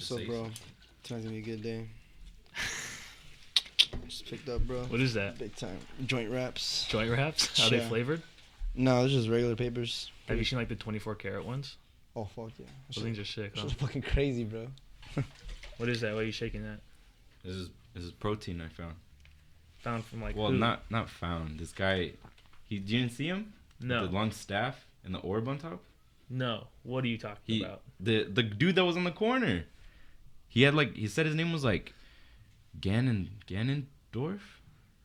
What's up, bro? Tonight's gonna be a good day. Just picked up, bro. What is that? Big time. Joint wraps. Joint wraps? Are they flavored? No, they're just regular papers. Have you seen like the 24 karat ones? Oh, fuck yeah. Those things are sick, huh? That's fucking crazy, bro. What is that? Why are you shaking that? This is protein I found. Found from like Well, who? not found. This guy, you didn't see him? No. With the long staff and the orb on top? No. What are you talking about? The dude that was in the corner. He had he said his name was like Ganondorf?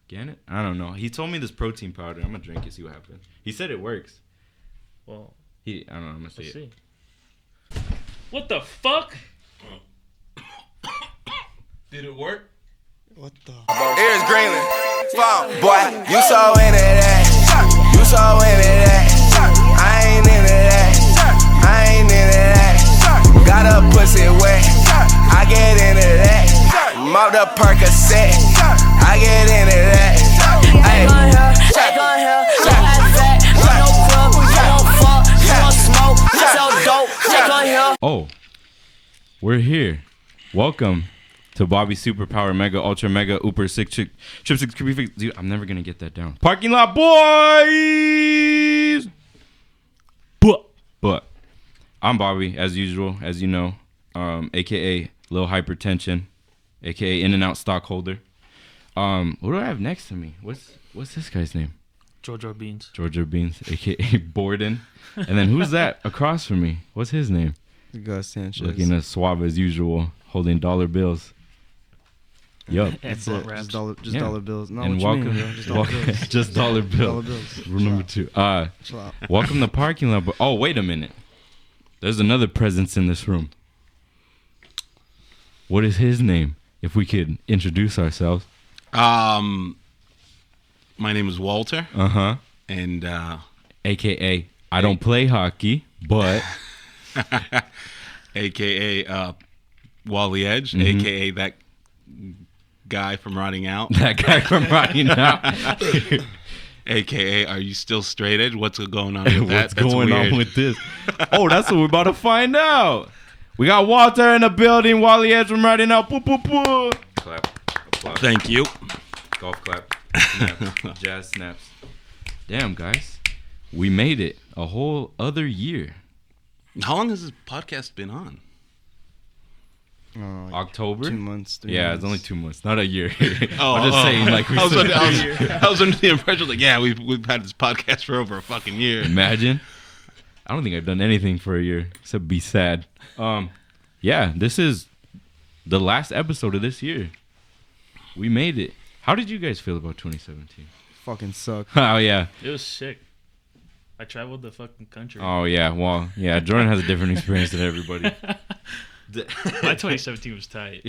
Ganon? I don't know. He told me this protein powder. I'm gonna drink it, see what happens. He said it works. Well, I don't know. I'm gonna say let's it. see. What the fuck? Did it work? What the? Here's Greenland. Fuck, boy, you so into that. You so into that. I ain't into that. I ain't into that. Got a pussy wet. I get into that. Mop the Percocet. I get into that. Hey, check on here, no fat, no club, no fuck, no smoke, so dope, check on here. Oh, we're here. Welcome to Bobby's Superpower Mega Ultra Mega Uber 6 Trip 6 Dude, I'm never gonna get that down. Parking Lot Boys. But I'm Bobby, as usual, as you know, aka Lil Hypertension, aka In and Out stockholder. What do I have next to me? What's this guy's name? Jor Jor Beans. Jor Jor Beans, aka Borden. And then who's that across from me? What's his name? Gus Sanchez. Looking as suave as usual, holding dollar bills. Yup. And That's blunt it. wraps. Just Yeah. dollar bills. No, And what welcome, you mean, bro? Just dollar bills. just dollar bill. Dollar bills. Rule number 2. Chill out. Welcome to Parking Lot. Oh, wait a minute. There's another presence in this room. What is his name? If we could introduce ourselves. My name is Walter, Uh-huh. and AKA, I don't play hockey, but... AKA Wally Edge, Mm-hmm. AKA that guy from Rotting Out, that guy from Rotting Out. AKA Are You Still Straight Edge? What's going on with that? What's That's going weird. on with this? Oh, that's what we're about to find out. We got Walter in the building. Wally Edge from Rotting Out. Poo, poo, poo. Clap. Applause. Thank you. Golf clap. Snap. Jazz snaps. Damn, guys. We made it. A whole other year. How long has this podcast been on? Like October? 2 months. 3 Yeah, months. it's only 2 months. Not a year. Oh, I'm just saying, like, we I was, said under, I was under the impression, like, yeah, we've had this podcast for over a fucking year. Imagine. I don't think I've done anything for a year except be sad. Yeah, this is the last episode of this year. We made it. How did you guys feel about 2017? Fucking suck. Oh, yeah. It was sick. I traveled the fucking country. Oh, yeah. Well, yeah, Jordan has a different experience than everybody. My 2017 was tight.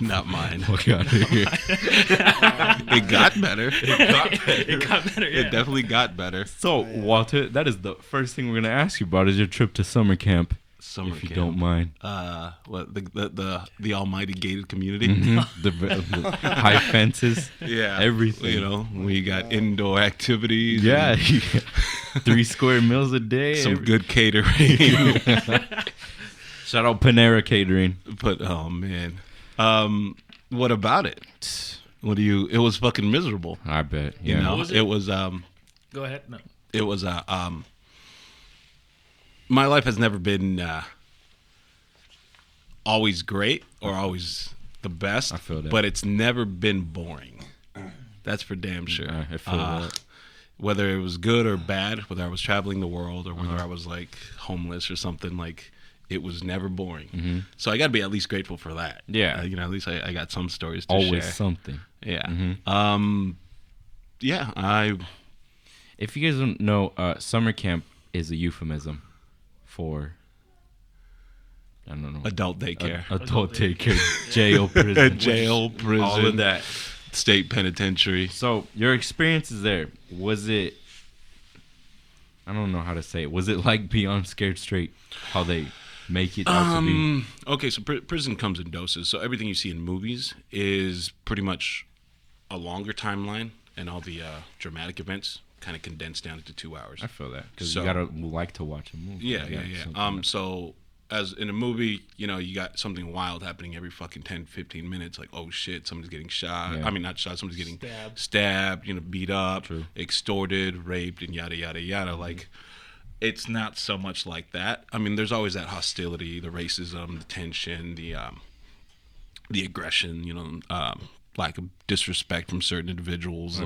Not mine. Fuck out of here. It got better. It got better, yeah. It definitely got better. So, Walter, that is the first thing we're going to ask you about is your trip to summer camp, Summer if you camp. don't mind. What the almighty gated community? The high fences. Yeah, Everything. You know, we got indoor activities. Yeah. and 3 square meals a day. some good catering. Shout out Panera Catering. But oh man, what about it? What do you? It was fucking miserable. I bet. You Yeah. know, What was it? it was Go ahead. No. it was my life has never been always great or always the best. I feel that. But it's never been boring. That's for damn sure. I feel that. Whether it was good or bad, whether I was traveling the world or whether Uh-huh. I was like homeless or something, like it was never boring. Mm-hmm. So I got to be at least grateful for that. Yeah. You know, at least I got some stories to Always share. something. Yeah. Mm-hmm. Yeah. If you guys don't know, summer camp is a euphemism for, I don't know. Adult daycare. Adult daycare. Jail, prison. Jail, prison. All of that. State penitentiary. So, your experiences there, was it, I don't know how to say it. Was it like Beyond Scared Straight? How they make it out to be? Okay, so prison comes in doses. So everything you see in movies is pretty much a longer timeline, and all the dramatic events kind of condensed down into 2 hours. I feel that. Because So- you got to like to watch a movie. Yeah, Like yeah, that, yeah. something like- So as in a movie, you know, you got something wild happening every fucking 10, 15 minutes. Like, oh shit, somebody's getting shot. Yeah. I mean, not shot. Somebody's getting stabbed. You know, beat up, True. extorted, raped, and yada yada yada. Like, it's not so much like that. I mean, there's always that hostility, the racism, the tension, the aggression. You know, lack of disrespect from certain individuals.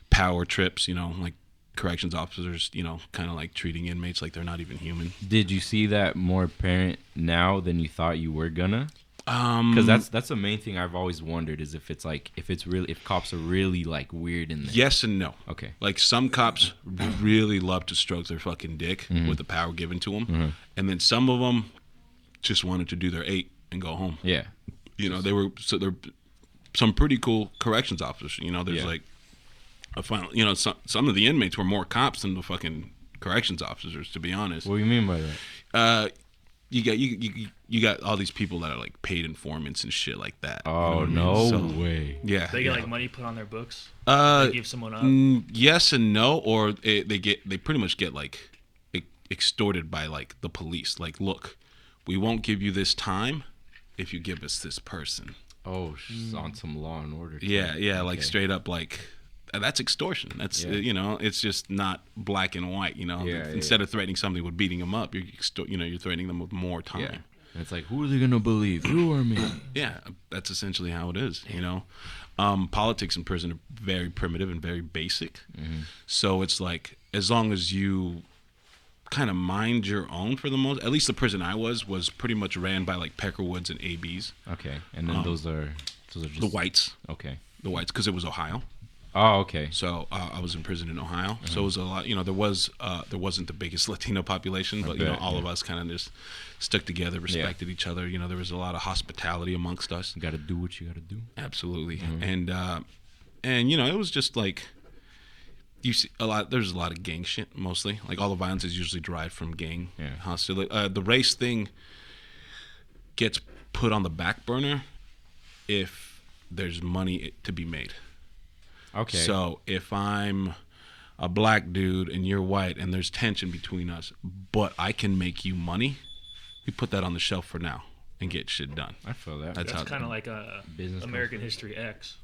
Power trips. You know, like corrections officers, you know, kind of like treating inmates like they're not even human. Did you see that more apparent now than you thought you were gonna? Because that's the main thing I've always wondered is if cops are really like weird in there. Yes and no. Okay. Like some cops really love to stroke their fucking dick with the power given to them, and then some of them just wanted to do their 8 and go home. Yeah. You know, they're some pretty cool corrections officers. You know, there's like a final. You know, some of the inmates were more cops than the fucking corrections officers. To be honest. What do you mean by that? You got all these people that are like paid informants and shit like that. Oh, you know what I mean? no way. Yeah. They get like money put on their books. They give someone up. Yes and no, or they pretty much get like extorted by like the police. Like, look, we won't give you this time if you give us this person. Oh, on some Law and Order. Yeah, like Okay. straight up like. That's extortion. That's you know, it's just not black and white. You know, instead of threatening somebody with beating them up, you're threatening them with more time. Yeah. And it's like, who are they gonna believe? You or me? Yeah, that's essentially how it is. You know, politics in prison are very primitive and very basic. So it's like as long as you kind of mind your own for the most. At least the prison I was pretty much ran by like Peckerwoods and ABs. Okay, and then those are just The whites. Okay. The whites, because it was Ohio. Oh, okay. So I was in prison in Ohio. So it was a lot. You know, there wasn't the biggest Latino population, but you know, all of us kind of just stuck together, respected each other. You know, there was a lot of hospitality amongst us. You got to do what you got to do. Absolutely, and you know, it was just like you see a lot. There's a lot of gang shit mostly. Like all the violence is usually derived from gang hostility. The race thing gets put on the back burner if there's money to be made. Okay. So if I'm a black dude and you're white and there's tension between us, but I can make you money, we put that on the shelf for now and get shit done. I feel that. That's kind of like a Business American History X.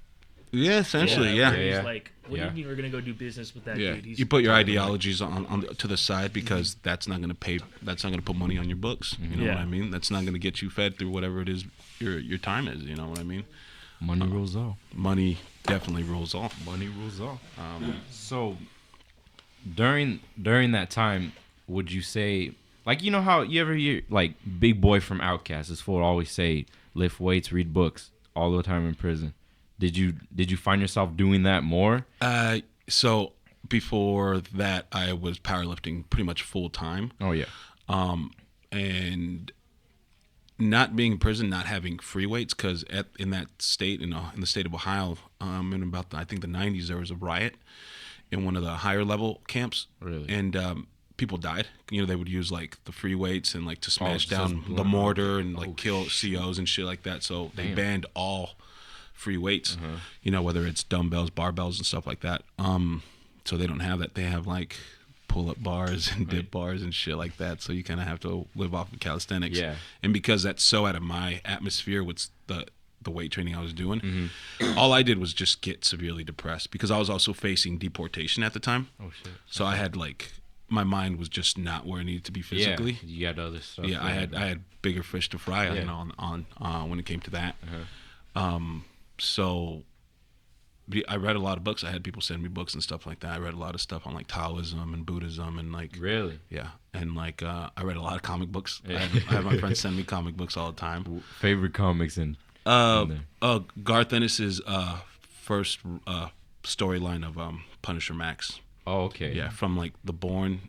Yeah, essentially, yeah. where he's like, what do you mean we're gonna go do business with that Yeah, dude? He's you put your ideologies on to the side because that's not gonna pay. That's not gonna put money on your books. You know what I mean? That's not gonna get you fed through whatever it is your time is. You know what I mean? Money rules all. Money definitely rules all. Money rules all. So during that time, would you say, like, you know how you ever hear like Big Boy from Outkast, this fool always say lift weights, read books all the time in prison. Did you find yourself doing that more? So before that, I was powerlifting pretty much full time. Oh yeah. And not being in prison, not having free weights, because in that state, in the state of Ohio, in about I think the 90s, there was a riot in one of the higher level camps. Really? And people died. You know, they would use like the free weights and like to smash just down the blood. mortar and like kill COs and shit like that. So they banned all free weights. You know, whether it's dumbbells, barbells, and stuff like that. So they don't have that. They have like pull-up bars and dip bars and shit like that. So you kind of have to live off of calisthenics. Yeah. And because that's so out of my atmosphere with the weight training I was doing, all I did was just get severely depressed because I was also facing deportation at the time. Oh shit. So I had like my mind was just not where it needed to be physically. Yeah, you had other stuff. Yeah, I had bigger fish to fry. You know, on when it came to that. So I read a lot of books. I had people send me books and stuff like that. I read a lot of stuff on like Taoism and Buddhism and like Really? yeah, and like I read a lot of comic books. I have my friends send me comic books all the time. Favorite comics in Garth Ennis's first storyline of Punisher Max. Oh, okay. Yeah, from like the Bourne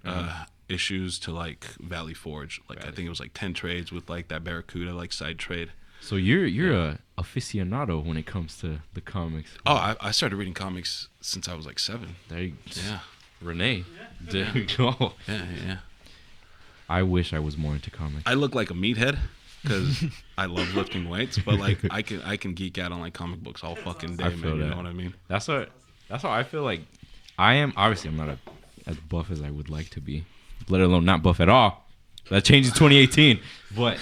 issues to like Valley Forge. Like I think it was like 10 trades with like that Barracuda like side trade. So you're a aficionado when it comes to the comics. Oh, I started reading comics since I was like 7. There you Yeah. Renee. There you go. Yeah. I wish I was more into comics. I look like a meathead because I love lifting weights, but like I can geek out on like comic books all fucking day, I man. feel You that. know what I mean? That's how I feel like I am. Obviously, I'm not as buff as I would like to be, let alone not buff at all. That changed in 2018. But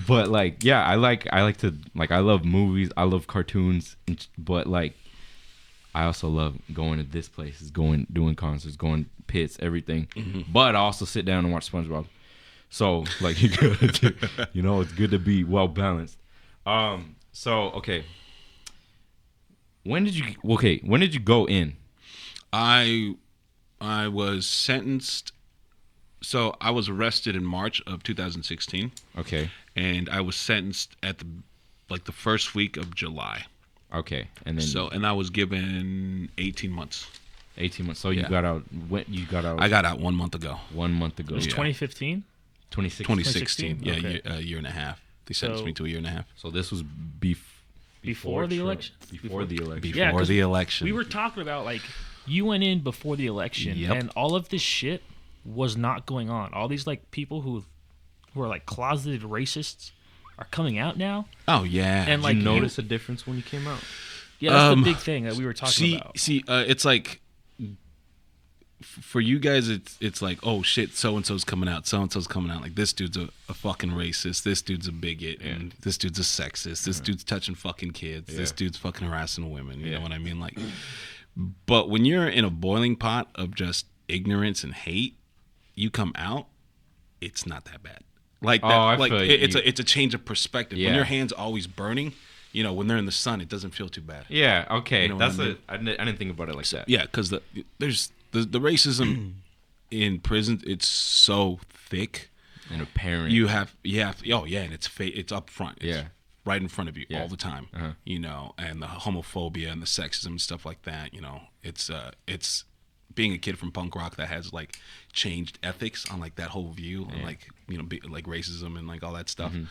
but like, yeah, I like to like, I love movies, I love cartoons, but like, I also love going to this places, doing concerts, going pits, everything. But I also sit down and watch SpongeBob. So like, you know, it's good to be well balanced. So okay, when did you go in? I was sentenced. So I was arrested in March of 2016. Okay. And I was sentenced at the first week of July. Okay. And then and I was given 18 months. 18 months. So you got out when you got out? I got out 1 month ago. 1 month ago. It was 2015? 2016. Yeah, Okay. a year and a half. They sentenced me to a year and a half. So this was Before the election? Before the election. Yeah, Before 'cause the election. We were talking about, like, you went in before the election, Yep. and all of this shit was not going on. All these, like, people who are, like, closeted racists are coming out now. Oh, yeah. And, like, Did you notice a difference when you came out? Yeah, that's the big thing that we were talking about. It's like, for you guys, it's like, oh shit, so and so's coming out, like, this dude's a fucking racist, this dude's a bigot, and this dude's a sexist, this dude's touching fucking kids, this dude's fucking harassing women. You know what I mean? Like, but when you're in a boiling pot of just ignorance and hate, you come out, it's not that bad. Like that, I like feel it's a change of perspective. Yeah. When your hand's always burning, you know, when they're in the sun, it doesn't feel too bad. Yeah. Okay. You know what That's I mean? I didn't think about it like that. Yeah, because there's the racism in prison. It's so thick And apparent. You have oh yeah, and it's up front. It's Yeah. right in front of you Yeah. all the time. Uh-huh. You know, and the homophobia and the sexism and stuff like that. You know, it's being a kid from punk rock that has like changed ethics on like that whole view and like, you know, like racism and like all that stuff. Mm-hmm.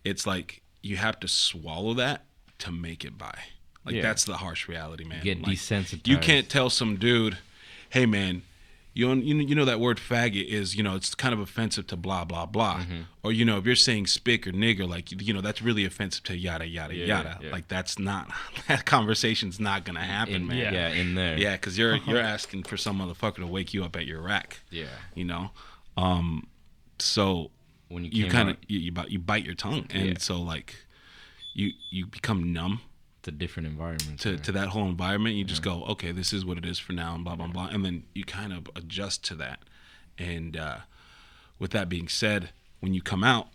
It's like you have to swallow that to make it by. Like Yeah. that's the harsh reality, man. Get Like, desensitized. you can't tell some dude, hey man, you know that word faggot is, you know, it's kind of offensive to blah blah blah, Mm-hmm. or you know, if you're saying spick or nigger, like, you know, that's really offensive to yada yada yada. yeah. Like that's not, that conversation's not gonna happen, man. Yeah, in there. Yeah, because you're asking for some motherfucker to wake you up at your rack. Yeah. You know, so When you you came kind of out, you bite your tongue, and Yeah. so like you become numb it's a different environment. to that whole environment. You just go, okay, this is what it is for now, and blah blah blah, and then you kind of adjust to that. And with that being said, when you come out,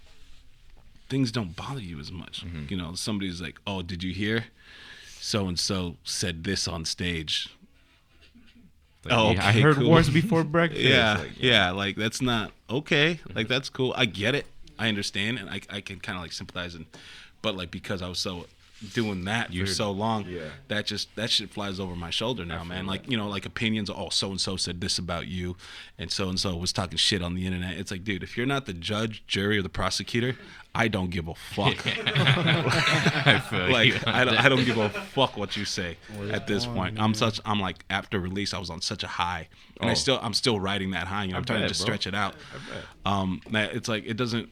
things don't bother you as much. Mm-hmm. You know, somebody's like, oh, did you hear so and so said this on stage? Like, Oh, I okay, heard cool. wars before breakfast. Yeah, Like, yeah, like that's not okay. Like that's cool. I get it. I understand, and I can kind of like sympathize, but like because I was so doing that for so long, yeah. that shit flies over my shoulder now, man. Like, you know, like opinions. Oh, so and so said this about you, and so was talking shit on the internet. It's like, dude, if you're not the judge, jury, or the prosecutor, I don't give a fuck. I feel you. Like I don't give a fuck what you say at this point. I'm like, after release, I was on such a high, and I'm still riding that high. You know, I'm trying to bet, just bro. stretch it out. It's like it doesn't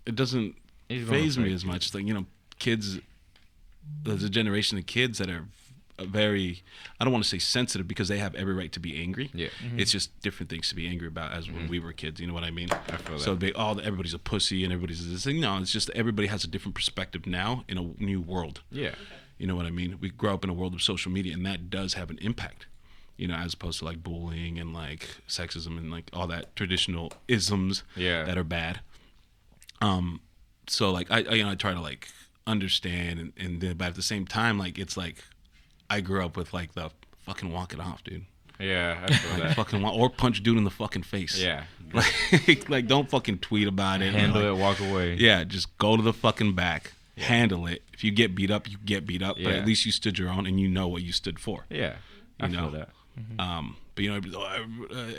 It's gonna phase me affect as much. It's like, you know, kids. There's a generation of kids that are very, I don't want to say sensitive, because they have every right to be angry. Yeah. It's just different things to be angry about as when we were kids. You know what I mean? I feel so everybody's a pussy and everybody's this thing. No, it's just everybody has a different perspective now in a new world. Yeah. You know what I mean? We grow up in a world of social media, and that does have an impact. You know, as opposed to like bullying and like sexism and like all that traditional isms that are bad. So like I try to like understand and then, but at the same time, like it's like I grew up with like the fucking walk it off, dude. Yeah, I feel Like that. fucking or punch dude in the fucking face. Yeah. Like don't fucking tweet about it. Handle like, it, walk away. Yeah, just go to the fucking back. Handle it. If you get beat up, you get beat up. But Yeah. at least you stood your own, and you know what you stood for. Yeah. I You feel know? that. But you know,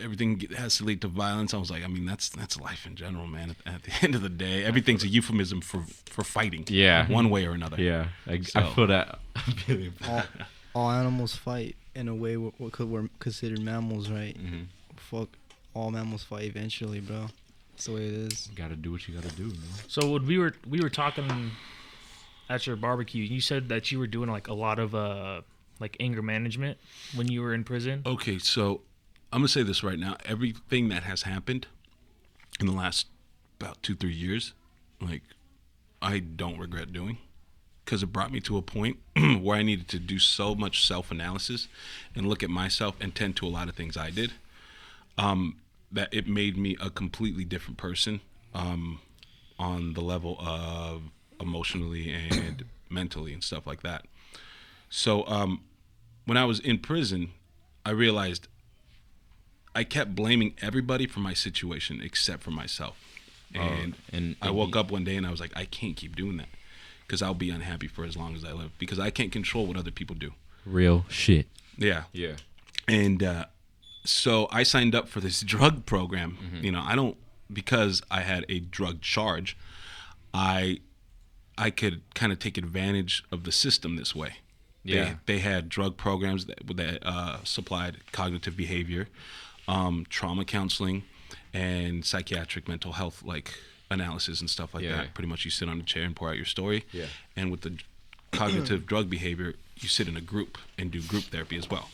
everything has to lead to violence. I was like, I mean, that's life in general, man. At the end of the day, everything's a euphemism for fighting. Yeah. one way or another. Yeah. I So- feel that. All animals fight in a way we're considered mammals, right? Mm-hmm. Fuck, all mammals fight eventually, bro. That's the way it is. Gotta do what you gotta do, man. So when we were talking at your barbecue, you said that you were doing like a lot of like anger management when you were in prison. Okay, so I'm gonna say this right now. Everything that has happened, in the last about 2-3 years, like, I don't regret doing, because it brought me to a point where I needed to do so much self-analysis and look at myself and tend to a lot of things I did, that it made me a completely different person, on the level of emotionally and mentally and stuff like that. So when I was in prison, I realized I kept blaming everybody for my situation except for myself. And I woke up one day and I was like, I can't keep doing that, because I'll be unhappy for as long as I live, because I can't control what other people do. Real shit. Yeah. Yeah. And so I signed up for this drug program. You know, because I had a drug charge, I could kind of take advantage of the system this way. Yeah. They had drug programs that supplied cognitive behavior, trauma counseling, and psychiatric mental health, like, analysis and stuff like that. Pretty much you sit on a chair and pour out your story. Yeah. And with the cognitive drug behavior, you sit in a group and do group therapy as well.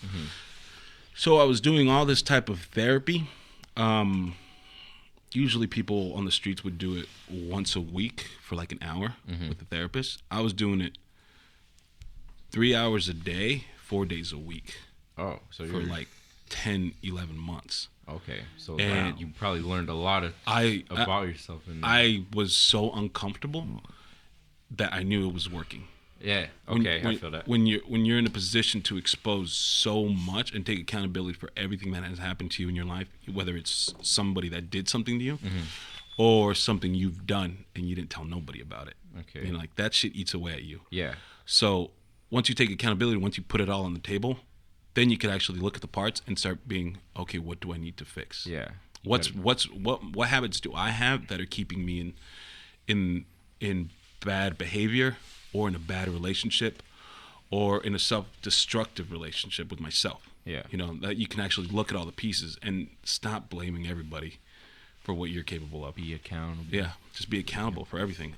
So I was doing all this type of therapy. Usually people on the streets would do it once a week for like an hour with the therapist. I was doing it 3 hours a day, 4 days a week. Oh, so for like 10, 11 months. Okay, so And you probably learned a lot about yourself. I was so uncomfortable that I knew it was working. Yeah. Okay, I feel that. When you're in a position to expose so much and take accountability for everything that has happened to you in your life, whether it's somebody that did something to you or something you've done and you didn't tell nobody about it. Okay. You know, like, that shit eats away at you. Yeah. So once you take accountability, once you put it all on the table, then you can actually look at the parts and start being, okay, what do I need to fix? Yeah. What habits do I have that are keeping me in bad behavior, or in a bad relationship, or in a self-destructive relationship with myself? Yeah. You know, that you can actually look at all the pieces and stop blaming everybody for what you're capable of. Be accountable. Yeah, just be accountable for everything.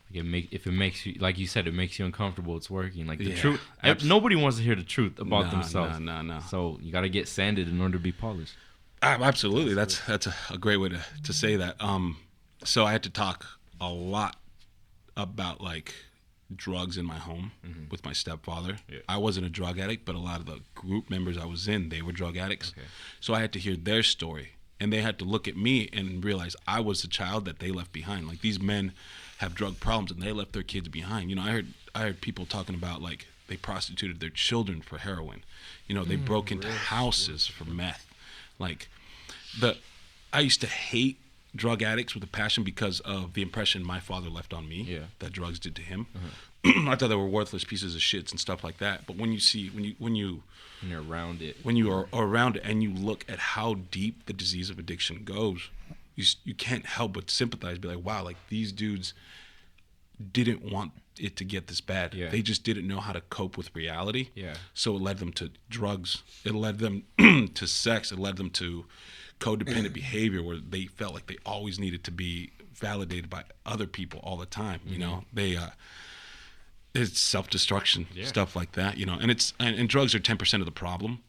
If it makes you, like you said, it makes you uncomfortable, it's working. Like, the Yeah, truth. Nobody wants to hear the truth about themselves. No. So you got to get sanded in order to be polished. Absolutely. That's a great way to say that. So I had to talk a lot about, like, drugs in my home with my stepfather. Yeah. I wasn't a drug addict, but a lot of the group members I was in, they were drug addicts. Okay. So I had to hear their story, and they had to look at me and realize I was the child that they left behind. Like, these men have drug problems and they left their kids behind. You know, I heard people talking about, like, they prostituted their children for heroin. You know, they broke into houses for meth. Like, I used to hate drug addicts with a passion because of the impression my father left on me that drugs did to him. I thought they were worthless pieces of shits and stuff like that. But when you're around it, when you are around it and you look at how deep the disease of addiction goes, you can't help but sympathize, be like, wow, like, these dudes didn't want it to get this bad. Yeah. They just didn't know how to cope with reality. Yeah. So it led them to drugs. It led them to sex. It led them to codependent behavior, where they felt like they always needed to be validated by other people all the time. You know, it's self-destruction, stuff like that. You know, and drugs are 10% of the problem.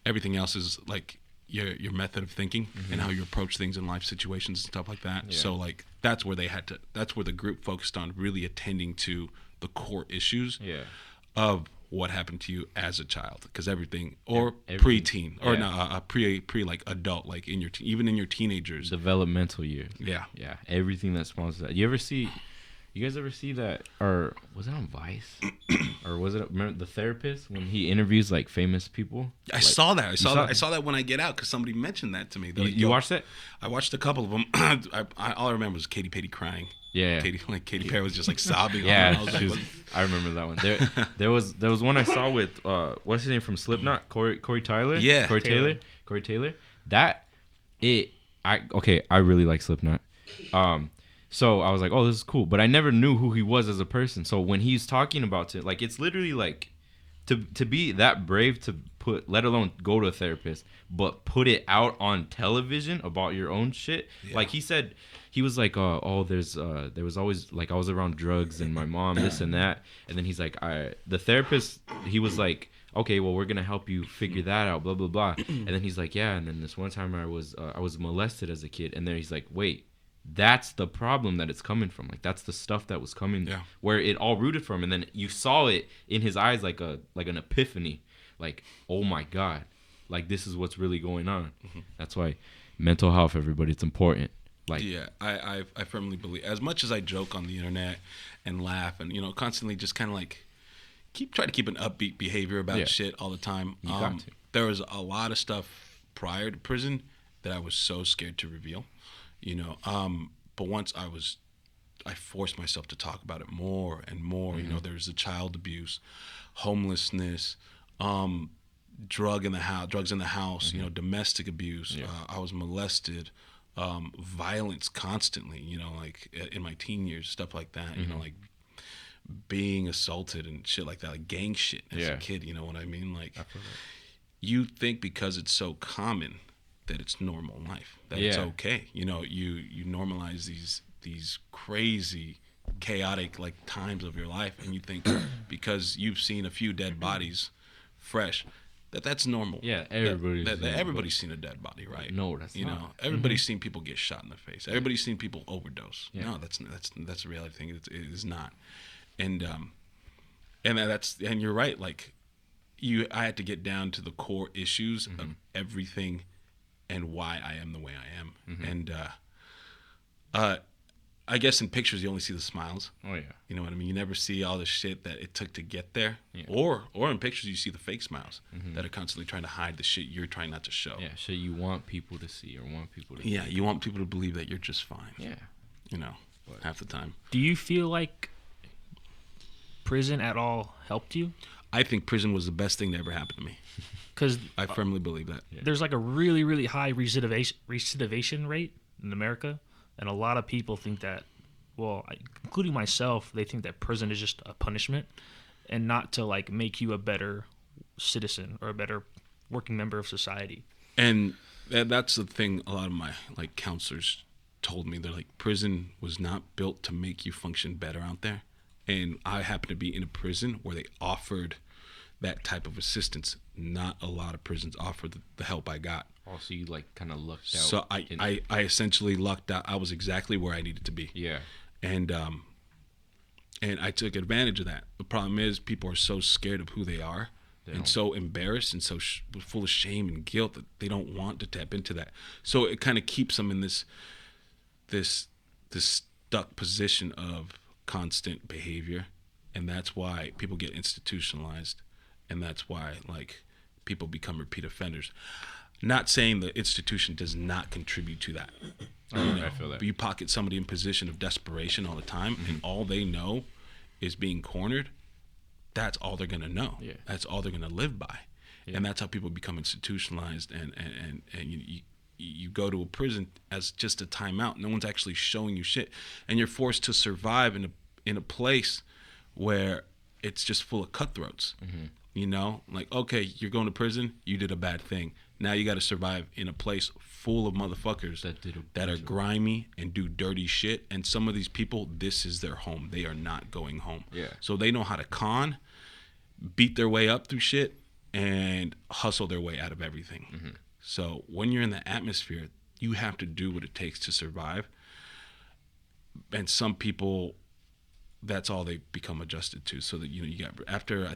Everything else is, like, your method of thinking and how you approach things in life situations and stuff like that. Yeah. So, like, that's where the group focused on really attending to the core issues of what happened to you as a child, because everything preteen or pre like adult, like in your even in your teenagers, developmental years. Yeah, everything that spawns that. You guys ever see that, or was it on Vice, or was it, remember The Therapist, when he interviews, like, famous people? I saw that. I saw that when I Get Out, because somebody mentioned that to me. You watched it? I watched a couple of them. All I remember was Katy Perry crying. Yeah, Katy Perry was just, like, sobbing. Yeah, I remember that one. There was one I saw with what's his name from Slipknot, Corey Taylor. Yeah, Corey Taylor. I really like Slipknot. So I was like, oh, this is cool. But I never knew who he was as a person. So when he's talking about it, like, it's literally like to be that brave to put, let alone go to a therapist, but put it out on television about your own shit. Yeah. Like, he said, he was like, there was always, like, I was around drugs and my mom, this and that. And then he's like, the therapist, he was like, okay, well, we're going to help you figure that out, blah, blah, blah. And then he's like, yeah. And then this one time I was molested as a kid. And then he's like, wait. that's the problem that it's coming from. Like that's the stuff that was coming, where it all rooted from, and then you saw it in his eyes like an epiphany, like, oh my God, like this is what's really going on. That's why mental health, everybody, it's important. Like, yeah, I firmly believe, as much as I joke on the internet and laugh and, you know, constantly just kind of like try to keep an upbeat behavior about shit all the time. You got to. There was a lot of stuff prior to prison that I was so scared to reveal, you know. But once I forced myself to talk about it more and more. You know, there's the child abuse, homelessness, drugs in the house, you know, domestic abuse. I was molested. Violence constantly, you know, like in my teen years, stuff like that, you know, like being assaulted and shit like that, like gang shit as a kid, you know what I mean? Like, you think because it's so common that it's normal life, that it's okay. You know, you normalize these crazy, chaotic, like, times of your life, and you think because you've seen a few dead bodies fresh, that's normal. Yeah, everybody's seen a dead body, right? No, that's you not. know, everybody's seen people get shot in the face. Everybody's seen people overdose. No, that's a reality thing. It is not. And you're right. Like, I had to get down to the core issues of everything and why I am the way I am. And I guess in pictures you only see the smiles. Oh yeah. You know what I mean? You never see all the shit that it took to get there. Yeah. Or in pictures you see the fake smiles that are constantly trying to hide the shit you're trying not to show. Yeah, shit you want people to see or want people to Yeah, you want people to believe that you're just fine. Yeah. You know, half the time. Do you feel like prison at all helped you? I think prison was the best thing that ever happened to me. Because I firmly believe that. There's like a really, really high recidivation rate in America. And a lot of people think that, well, including myself, they think that prison is just a punishment and not to, like, make you a better citizen or a better working member of society. And that's the thing a lot of my, like, counselors told me. They're like, prison was not built to make you function better out there. And I happen to be in a prison where they offered that type of assistance. Not a lot of prisons offer the help I got. Oh, so you, like, kind of lucked out. So I essentially lucked out. I was exactly where I needed to be. Yeah. And I took advantage of that. The problem is people are so scared of who they are and so embarrassed and so full of shame and guilt that they don't want to tap into that. So it kind of keeps them in this stuck position of constant behavior, and that's why people get institutionalized, and that's why, like, people become repeat offenders. Not saying the institution does not contribute to that. I feel that. But you pocket somebody in position of desperation all the time, and all they know is being cornered. That's all they're gonna know. Yeah. That's all they're gonna live by, and that's how people become institutionalized. And you go to a prison as just a timeout. No one's actually showing you shit, and you're forced to survive in a place where it's just full of cutthroats. You know, like, okay, you're going to prison. You did a bad thing. Now you got to survive in a place full of motherfuckers that are grimy and do dirty shit. And some of these people, this is their home. They are not going home. Yeah. So they know how to con, beat their way up through shit, and hustle their way out of everything. So when you're in that atmosphere, you have to do what it takes to survive. And some people, that's all they become adjusted to. So that, you know, you got after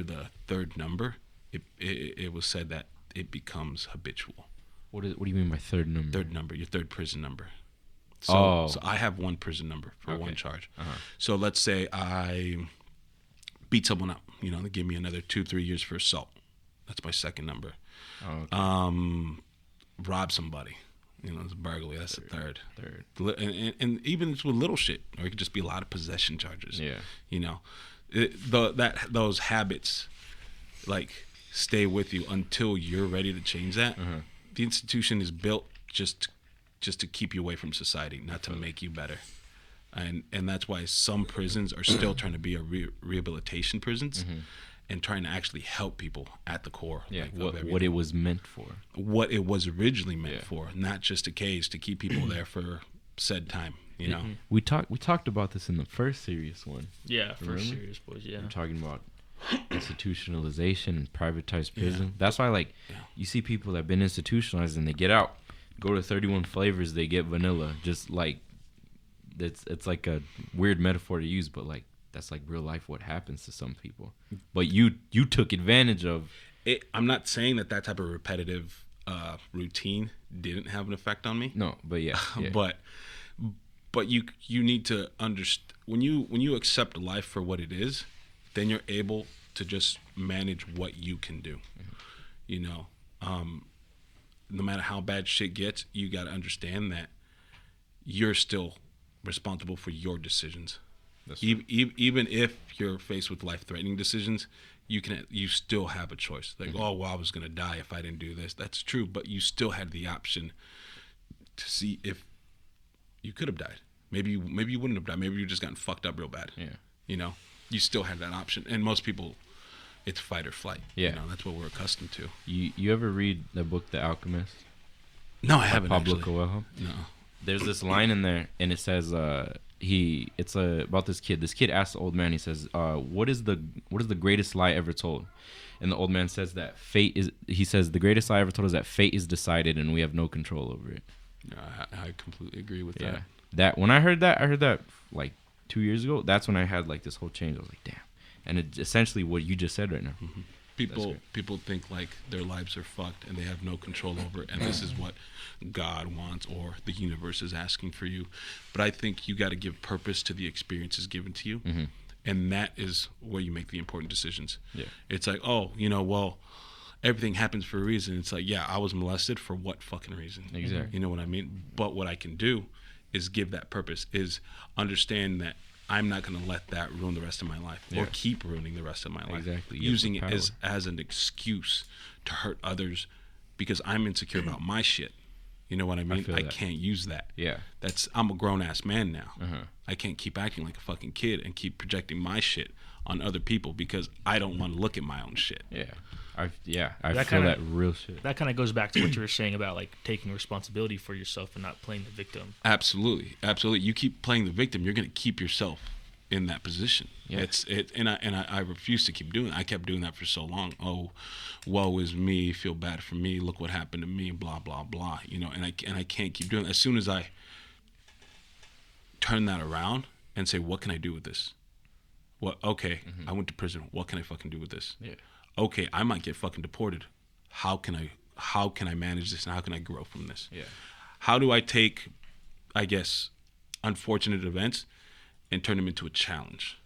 the third number, it was said that it becomes habitual. What do you mean by third number? Third number, your third prison number. So I have one prison number for one charge. So let's say I beat someone up. You know, they give me another 2-3 years for assault. That's my second number. Rob somebody. You know, it's burglary. That's the third. And even it's with little shit, or it could just be a lot of possession charges. Yeah. You know, those habits, like, stay with you until you're ready to change that. The institution is built just to keep you away from society, not to make you better. And that's why some prisons are still trying to be a rehabilitation prisons. And trying to actually help people at the core. Yeah, like, what it was meant for. What it was originally meant for, not just a cage to keep people there for said time, you know? We talked about this in the first serious one. Yeah, first serious boys, yeah. We're talking about institutionalization and privatized prison. That's why, like, you see people that have been institutionalized and they get out, go to 31 Flavors, they get vanilla, just, like, it's like a weird metaphor to use, but like that's like real life what happens to some people. But you took advantage of it. I'm not saying that type of repetitive routine didn't have an effect on me. No, but yeah. But you need to understand when you accept life for what it is, then you're able to just manage what you can do. You know, no matter how bad shit gets, you got to understand that you're still responsible for your decisions. Even if you're faced with life-threatening decisions, you still have a choice. Like, oh, well, I was gonna die if I didn't do this. That's true, but you still had the option to see if you could have died. Maybe you wouldn't have died. Maybe you just gotten fucked up real bad. Yeah. You know, you still had that option. And most people, it's fight or flight. Yeah. You know, that's what we're accustomed to. You ever read the book The Alchemist? No, I haven't. Pablo actually. Coelho? No. There's this line in there, and it says about this kid. This kid asks the old man. He says, "What is the greatest lie ever told?" And the old man says that fate is. He says the greatest lie ever told is that fate is decided and we have no control over it. I completely agree with Yeah. that. That when I heard that like 2 years ago. That's when I had like this whole change. I was like, damn. And it's essentially what you just said right now. Mm-hmm. People think like their lives are fucked and they have no control over it, and this is what God wants or the universe is asking for you. But I think you got to give purpose to the experiences given to you, and that is where you make the important decisions. Yeah. It's like, oh, well, everything happens for a reason. It's like, yeah, I was molested for what fucking reason? Exactly. You know what I mean? But what I can do is give that purpose, is understand that I'm not going to let that ruin the rest of my life or keep ruining the rest of my life. Exactly. Using it as an excuse to hurt others because I'm insecure about my shit. You know what I mean? I can't use that. Yeah. I'm a grown ass man now. I can't keep acting like a fucking kid and keep projecting my shit on other people because I don't want to look at my own shit. Yeah. I feel that real shit. That kind of goes back to what you were saying about like taking responsibility for yourself and not playing the victim. Absolutely. You keep playing the victim, you're going to keep yourself in that position. Yeah. I refuse to keep doing it. I kept doing that for so long. Oh, woe is me, feel bad for me, look what happened to me, blah blah blah. And I can't keep doing it. As soon as I turn that around and say, what can I do with this? I went to prison. What can I fucking do with this? Yeah. Okay, I might get fucking deported. How can I manage this and how can I grow from this? Yeah. How do I take, I guess, unfortunate events and turn them into a challenge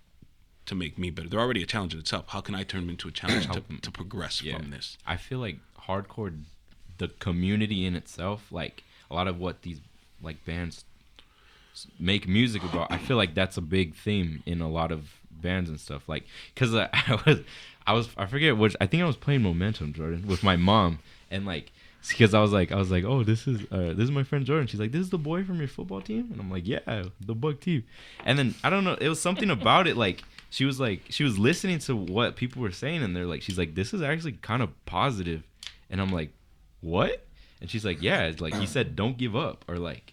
to make me better? They're already a challenge in itself. How can I turn them into a challenge to progress from this? I feel like hardcore, the community in itself, like a lot of what these like bands make music about, I feel like that's a big theme in a lot of bands and stuff. Like, cause I forget which, I think I was playing Momentum, Jordan, with my mom, and like, because I was like, oh, this is my friend Jordan. She's like, this is the boy from your football team, and I'm like, yeah, the Bug team. And then I don't know, it was something about it. Like she was listening to what people were saying, and they're like, she's like, this is actually kind of positive, and I'm like, what? And she's like, yeah, it's like he said, don't give up, or like,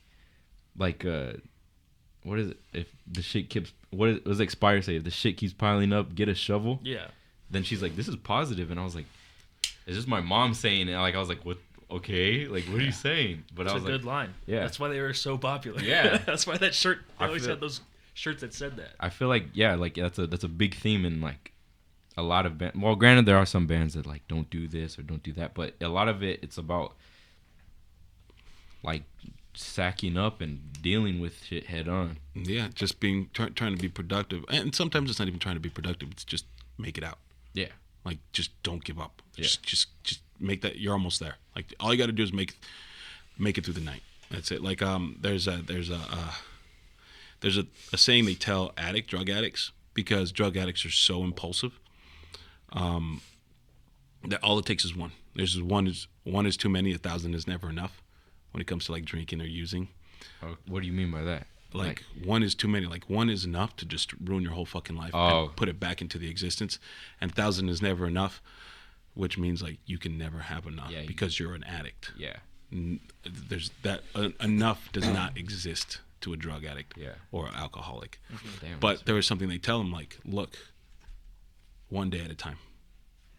what is it? If the shit keeps, what does Expire say? If the shit keeps piling up, get a shovel. Yeah. Then she's like, this is positive, and I was like, is this my mom saying it? Like I was like, what? Okay, like what are you saying? But It's I was a good line. Yeah, that's why they were so popular. Yeah, that's why that shirt. They always had those shirts that said that. I feel like that's a big theme in like a lot of bands. Well, granted, there are some bands that like don't do this or don't do that, but a lot of it's about like sacking up and dealing with shit head on. Yeah, just being trying to be productive, and sometimes it's not even trying to be productive. It's just make it out. Yeah, like just don't give up. Yeah. Just make that. You're almost there. Like all you got to do is make it through the night. That's it. Like there's a saying they tell drug addicts, because drug addicts are so impulsive. That all it takes is one. There's one is too many. 1,000 is never enough. When it comes to like drinking or using. Oh, what do you mean by that? Like one is too many. Like one is enough to just ruin your whole fucking life and put it back into the existence. And 1,000 is never enough, which means like you can never have enough because you're an addict. Yeah. There's that enough does not exist to a drug addict or an alcoholic. Damn, but there is something they tell them, like, look, one day at a time.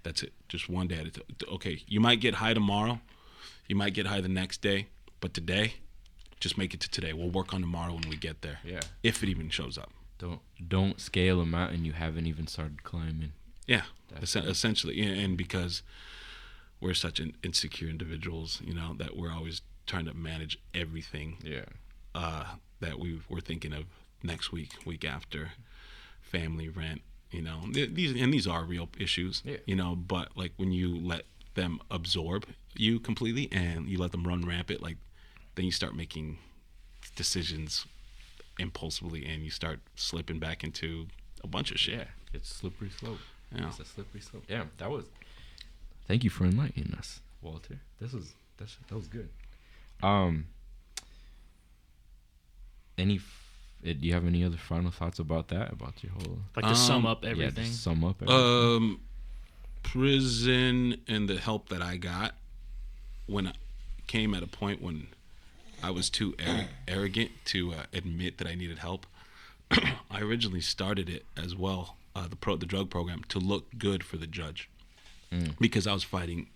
That's it. Just one day at a time. Okay, you might get high tomorrow. You might get high the next day. But today, just make it to today. We'll work on tomorrow when we get there. Yeah. If it even shows up. Don't scale a mountain you haven't even started climbing. Yeah, essentially. And because we're such insecure individuals, you know, that we're always trying to manage everything. Yeah. That we're thinking of next week, week after, family, rent, you know. These are real issues, you know, but like when you let them absorb you completely and you let them run rampant, like then you start making decisions impulsively and you start slipping back into a bunch of shit. Yeah, it's slippery slope. Yeah. It's a slippery slope. Damn, thank you for enlightening us, Walter. That was good. Do you have any other final thoughts about that? About your whole Like to sum up everything. Yeah, sum up everything. Prison and the help that I got when I came at a point when I was too arrogant to admit that I needed help. I originally started it as well, the drug program, to look good for the judge, because I was fighting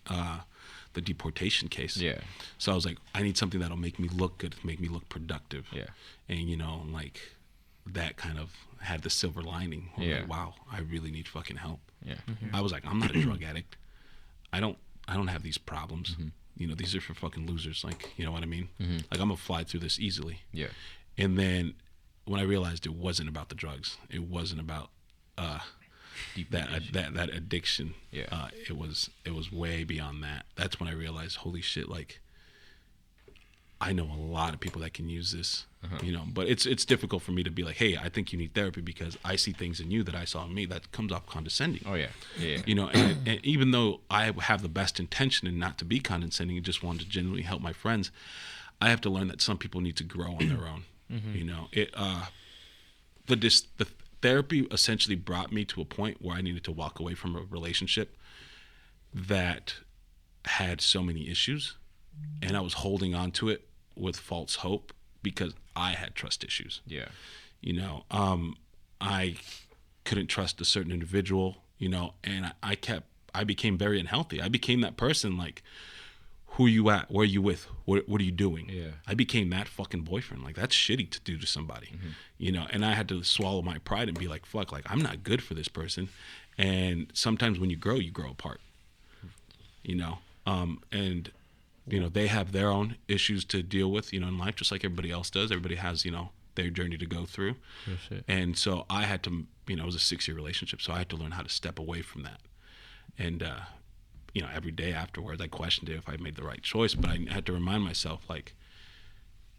the deportation case. Yeah. So I was like, I need something that'll make me look good, make me look productive. Yeah. And you know, like that kind of had the silver lining. Yeah. Like, wow, I really need fucking help. Yeah. I was like, I'm not a drug addict. I don't have these problems. You know, these are for fucking losers. Like, you know what I mean? Like, I'm gonna fly through this easily. Yeah. And then when I realized it wasn't about the drugs, it wasn't about that addiction. Yeah. It was way beyond that. That's when I realized, holy shit, like I know a lot of people that can use this. You know, but it's difficult for me to be like, hey, I think you need therapy because I see things in you that I saw in me. That comes off condescending. Oh yeah. Yeah. You know, and even though I have the best intention and not to be condescending and just want to genuinely help my friends, I have to learn that some people need to grow on their own. You know, the therapy essentially brought me to a point where I needed to walk away from a relationship that had so many issues, and I was holding on to it with false hope because I had trust issues. Yeah. You know, I couldn't trust a certain individual, you know, and I became very unhealthy. I became that person, like, who are you at? Where are you with? What are you doing? Yeah. I became that fucking boyfriend. Like, that's shitty to do to somebody, you know, and I had to swallow my pride and be like, fuck, like, I'm not good for this person. And sometimes when you grow apart, you know, and, you know, they have their own issues to deal with, you know, in life, just like everybody else does. Everybody has, you know, their journey to go through. And so I had to, you know, it was a 6-year relationship, so I had to learn how to step away from that. And, you know, every day afterwards, I questioned if I made the right choice, but I had to remind myself, like,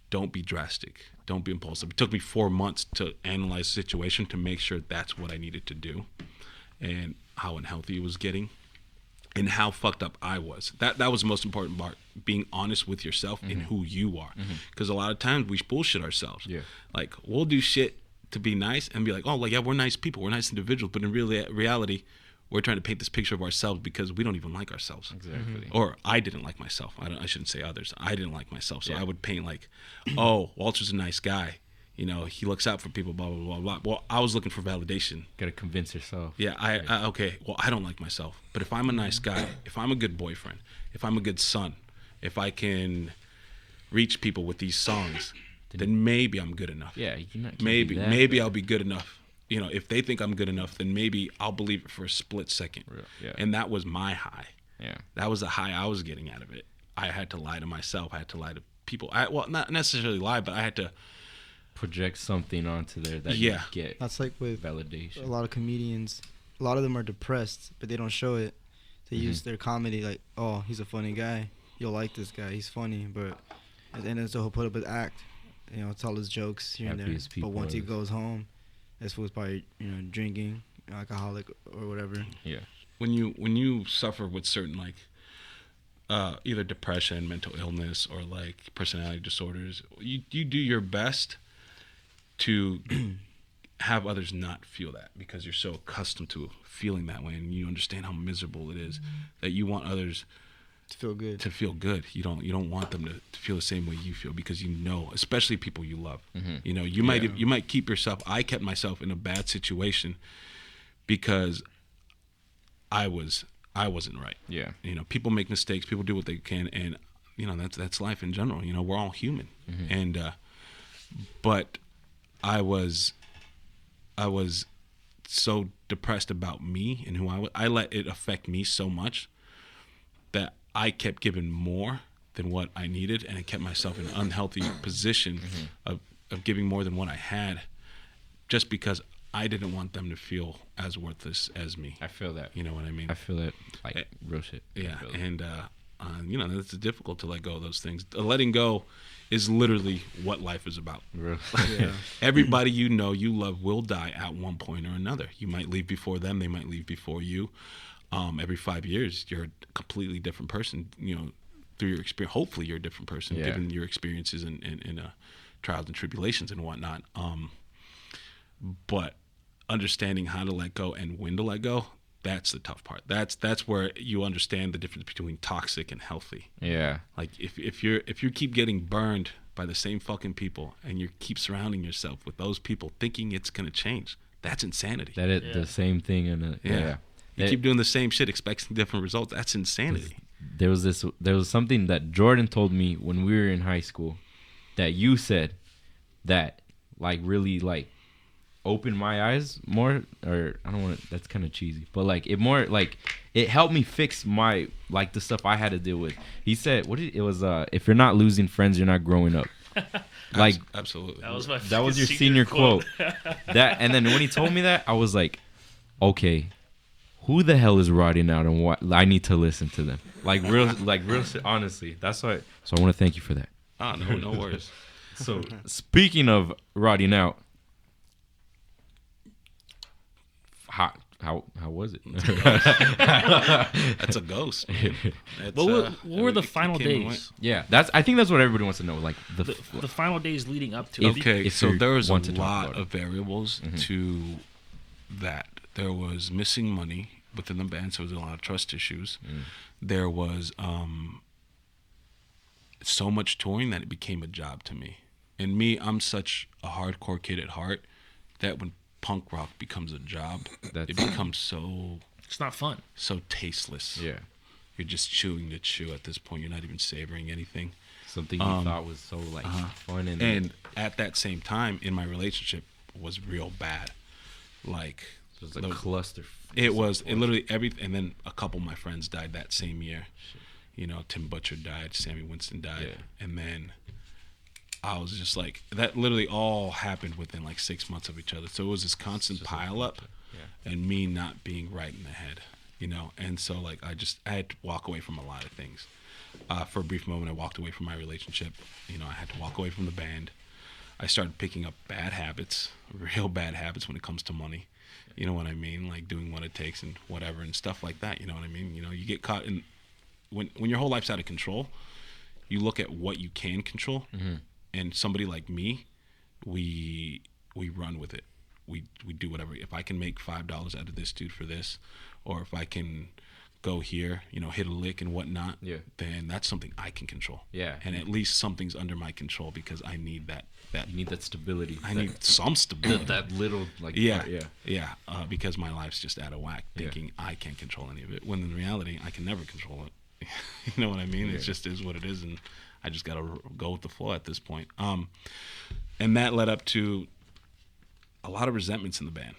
don't be drastic. Don't be impulsive. It took me 4 months to analyze the situation to make sure that's what I needed to do and how unhealthy it was getting and how fucked up I was. That was the most important part, being honest with yourself and who you are. Because a lot of times we bullshit ourselves. Yeah. Like, we'll do shit to be nice and be like, oh, like, yeah, we're nice people. We're nice individuals. But in reality, we're trying to paint this picture of ourselves because we don't even like ourselves. Exactly. Or I didn't like myself. I shouldn't say others. I didn't like myself. So I would paint like, oh, Walter's a nice guy. You know, he looks out for people, blah, blah, blah, blah. Well, I was looking for validation. Gotta convince yourself. Yeah, okay, well, I don't like myself. But if I'm a nice guy, if I'm a good boyfriend, if I'm a good son, if I can reach people with these songs, then maybe I'm good enough. Yeah, you can't maybe do that. maybe I'll be good enough. You know, if they think I'm good enough, then maybe I'll believe it for a split second. Yeah. And that was my high. Yeah. That was the high I was getting out of it. I had to lie to myself. I had to lie to people. Well, not necessarily lie, but I had to project something onto there that you get. That's like with validation. A lot of comedians. A lot of them are depressed, but they don't show it. They use their comedy like, oh, he's a funny guy. You'll like this guy. He's funny. But at the end of it, he'll put up an act. You know, tell his jokes here and there. But once he goes home, this fool's probably, you know, drinking, alcoholic or whatever. Yeah. When you suffer with certain, like, either depression, mental illness, or like personality disorders, you do your best to have others not feel that because you're so accustomed to feeling that way, and you understand how miserable it is that you want others to feel good. You don't want them to feel the same way you feel because you know, especially people you love. You know, you might keep yourself. I kept myself in a bad situation because I wasn't right. Yeah. You know, people make mistakes. People do what they can, and that's life in general. We're all human. And but I was so depressed about me and who I let it affect me so much that I kept giving more than what I needed, and it kept myself in an unhealthy position of giving more than what I had, just because I didn't want them to feel as worthless as me. I feel that. You know what I mean? I feel it, like real shit. Yeah, and it's difficult to let go of those things. Letting go is literally what life is about. Yeah. Everybody you love will die at one point or another. You might leave before them, they might leave before you. Every 5 years, you're a completely different person. Through your experience, hopefully you're a different person, given your experiences in trials and tribulations and whatnot. But understanding how to let go and when to let go, that's the tough part. That's where you understand the difference between toxic and healthy. Yeah. Like if you keep getting burned by the same fucking people and you keep surrounding yourself with those people thinking it's gonna change, that's insanity. That is the same thing. You keep doing the same shit expecting different results. That's insanity. There was something that Jordan told me when we were in high school that you said that like really like opened my eyes more, or I don't want to, that's kind of cheesy, but like it helped me fix my like the stuff I had to deal with. He said if you're not losing friends, you're not growing up. Like absolutely. That was your senior quote. And then when he told me that, I was like, okay, who the hell is rotting out and what? I need to listen to them. Like real honestly. That's why. So I want to thank you for that. No worries. So speaking of rotting out, how was it? That's a ghost. What were the final days? Yeah, I think that's what everybody wants to know. Like the final days leading up to it. Okay, so there was a lot of variables Mm-hmm. to that. There was missing money within the band, so there was a lot of trust issues. There was so much touring that it became a job to me. And me, I'm such a hardcore kid at heart that when punk rock becomes a job, it becomes so... It's not fun. So tasteless. Yeah. You're just chewing to chew at this point. You're not even savoring anything. Something you thought was so like fun. And at that same time, in my relationship, was real bad. Like... It was a cluster. It literally everything. And then a couple of my friends died that same year. Shit. Tim Butcher died, Sammy Winston died. And then I was just like, that literally all happened within like 6 months of each other. So it was this constant pile up and me not being right in the head, And so like I had to walk away from a lot of things. For a brief moment, I walked away from my relationship. I had to walk away from the band. I started picking up bad habits, real bad habits when it comes to money. You know what I mean? Like doing what it takes and whatever and stuff like that. You know what I mean? You get caught in when your whole life's out of control, you look at what you can control. Mm-hmm. And somebody like me, we run with it. We do whatever. If I can make $5 out of this dude for this, or if I can go here, hit a lick and whatnot, then that's something I can control. Yeah. And at least something's under my control because I need that. You need that stability. I need some stability. That little, like, because my life's just out of whack, thinking I can't control any of it. When in reality, I can never control it. You know what I mean? Yeah. It just is what it is, and I just got to go with the flow at this point. And that led up to a lot of resentments in the band.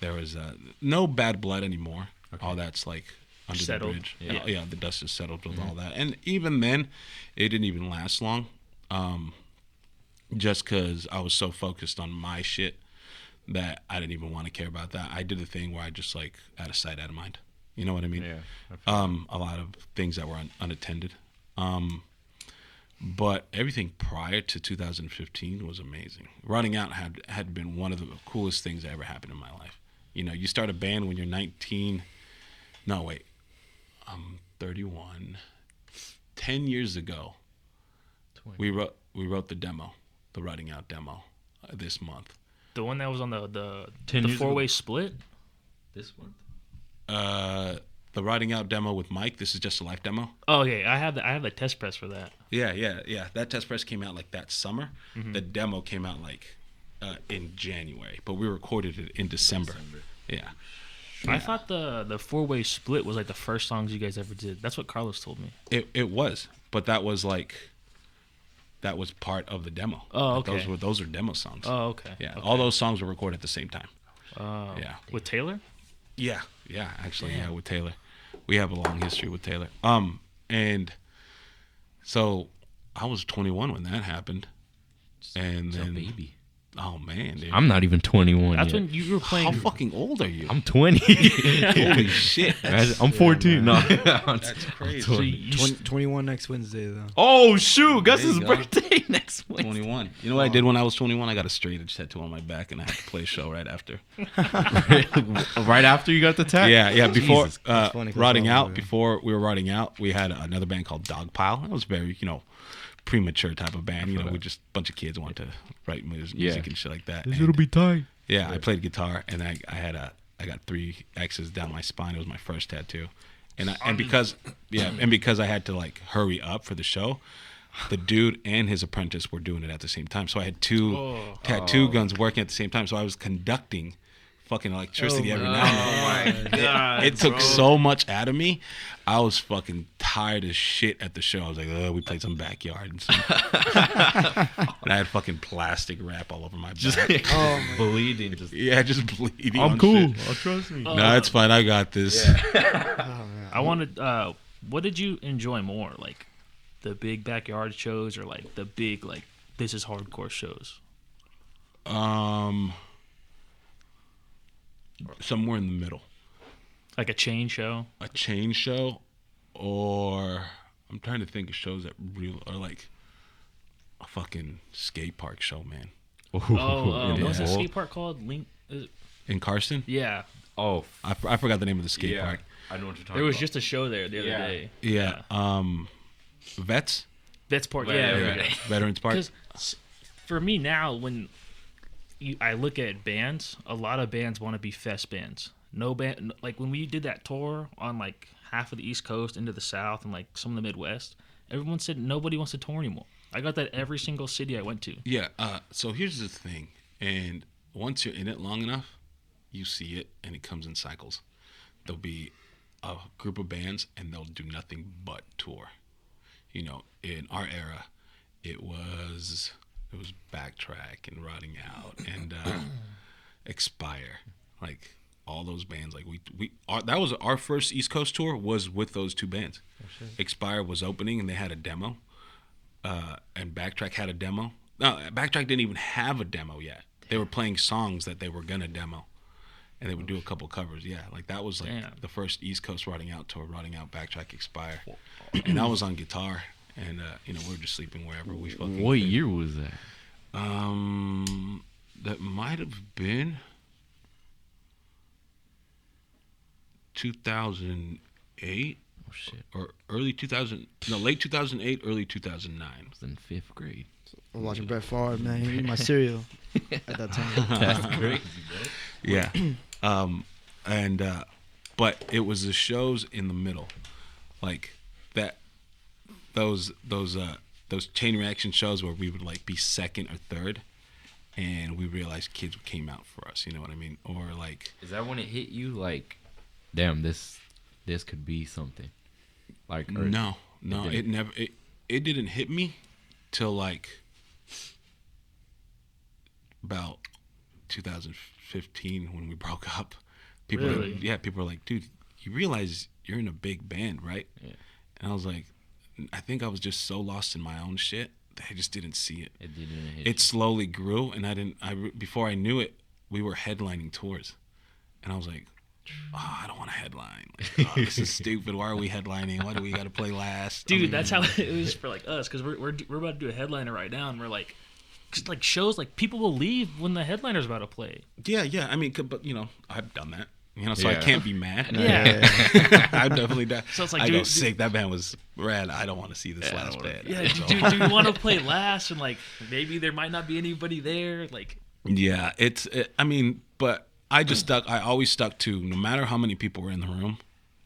There was no bad blood anymore. Okay. All that's like under settled. The bridge. Yeah, the dust is settled with all that. And even then, it didn't even last long. Just because I was so focused on my shit that I didn't even want to care about that. I did a thing where I just like out of sight, out of mind. You know what I mean? Yeah. A lot of things that were unattended. But everything prior to 2015 was amazing. Running Out had been one of the coolest things that ever happened in my life. You start a band when you're 19. No, wait. I'm 31. 10 years ago, 20. We wrote the demo, the Running Out demo, this month. The one that was on the four-way split? This month? The Riding Out demo with Mike. This is Just a Life demo. Oh, okay. I have the test press for that. Yeah. That test press came out like that summer. Mm-hmm. The demo came out like in January, but we recorded it in December. Yeah. I thought the 4-way split was like the first songs you guys ever did. That's what Carlos told me. It was, but that was part of the demo. Oh, Like, okay. Those are demo songs. Oh, okay. Yeah, Okay. all those songs were recorded at the same time. Oh. Yeah. With Taylor? Yeah, actually, yeah, with Taylor. We have a long history with Taylor. And so I was 21 when that happened. And So then, baby. oh man, dude. I'm not even 21 That's yet. when you were playing. How fucking old are you? I'm 20. Holy shit. I'm 14. No, That's crazy. So you 21 next Wednesday though. oh shoot, Gus's There you go. birthday next week. 21. You know what I did when I was 21? I got a straight edge tattoo on my back, and I had to play a show right after. Right after you got the tag. Yeah. Before Jesus. That's funny 'cause rotting I out, was- before we were rotting out, we had another band called Dogpile. It was very, premature type of band. We just a bunch of kids wanted to write music and shit like that. And, be tight. yeah, I played guitar, and I got 3 X's down my spine. It was my first tattoo, and because I had to like hurry up for the show, the dude and his apprentice were doing it at the same time. So I had 2 tattoo guns working at the same time. So I was conducting fucking electricity every now and then. Oh my god! It took so much out of me. I was fucking tired as shit at the show. I was like, oh, we played some backyard. And I had fucking plastic wrap all over my back. Bleeding. Just, Yeah, just bleeding. I'm on cool. shit. Oh, trust me. No, it's fine. I got this. I wanted. What did you enjoy more, like the big backyard shows or like the big like this is hardcore shows? Somewhere in the middle. Like a chain show? A chain show, or I'm trying to think of shows that or like a fucking skate park show, man. What's the skate park called? In Carson? Yeah, Oh, I forgot the name of the skate park. I know what you're talking there was about. just a show there the other day. Yeah. Vets? That's part. Right, Yeah, right, right. Veterans Park? Because for me now, when I look at bands, a lot of bands want to be fest bands. No band, like when we did that tour on like half of the East Coast into the South and like some of the Midwest, everyone said nobody wants to tour anymore. I got that every single city I went to. Yeah. So here's the thing. And once you're in it long enough, you see it, and it comes in cycles. There'll be a group of bands, and they'll do nothing but tour. In our era, it was Backtrack and Rotting Out and Expire, like all those bands. Like that was our first East Coast tour was with those 2 bands. Expire was opening, and they had a demo, and Backtrack had a demo. No, Backtrack didn't even have a demo yet. They were playing songs that they were gonna demo, and they would do a couple covers. Yeah, like that was like the first East Coast Rotting Out tour. Rotting Out, Backtrack, Expire, and I was on guitar. And we were just sleeping wherever we fucking. What year was that? That might have been 2008 Oh shit. or early 2000. No, late 2008, early 2009. I was in 5th grade. I was watching Brett Favre, man. He was my cereal at that time. That's crazy, bro. Yeah. But it was the shows in the middle, like that. Those chain reaction shows where we would like be second or third, and we realized kids came out for us. You know what I mean? Or like, Is that when it hit you? Like, damn, this could be something. Like, or no, it never. It didn't hit me till like about 2015 when we broke up. People, Really? people were like, dude, you realize you're in a big band, right? Yeah. And I was like, I think I was just so lost in my own shit that I just didn't see it. It didn't hit It slowly grew, and before I knew it, we were headlining tours, and I was like, oh, I don't want to headline. Like, oh, this is stupid. Why are we headlining? Why do we got to play last? Dude, that's how it was for like us, because we're about to do a headliner right now, and we're like, cause like shows like people will leave when the headliner's about to play. Yeah. I mean, but I've done that. So I Yeah. can't be mad. Yeah. I've definitely done. So it's like, I dude, go sick. That band was rad. I don't want to see this last band. Yeah, do you want to play last, and like maybe there might not be anybody there, like. Yeah, I mean, but I always stuck to, no matter how many people were in the room,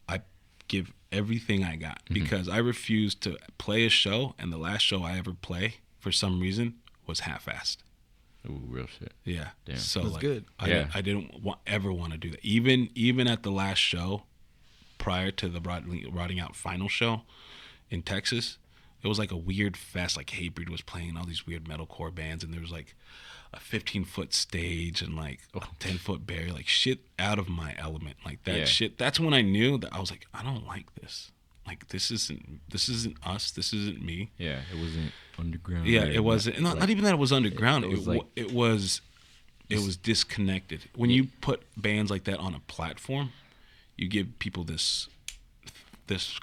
I give everything I got, because I refused to play a show, and the last show I ever play, for some reason, was half-assed. Ooh, real shit. Yeah. Damn. So That's like, good. I didn't ever want to do that. Even at the last show, prior to the Rotting Out final show in Texas, it was like a weird fest. Like Hatebreed was playing all these weird metalcore bands, and there was like a 15-foot stage and like a 10-foot barrier, like shit out of my element, like that shit. That's when I knew that I was like, I don't like this. Like this isn't us. This isn't me. Yeah, it wasn't underground. Yeah, it wasn't. Not even that it was underground. It was disconnected. When you put bands like that on a platform, you give people this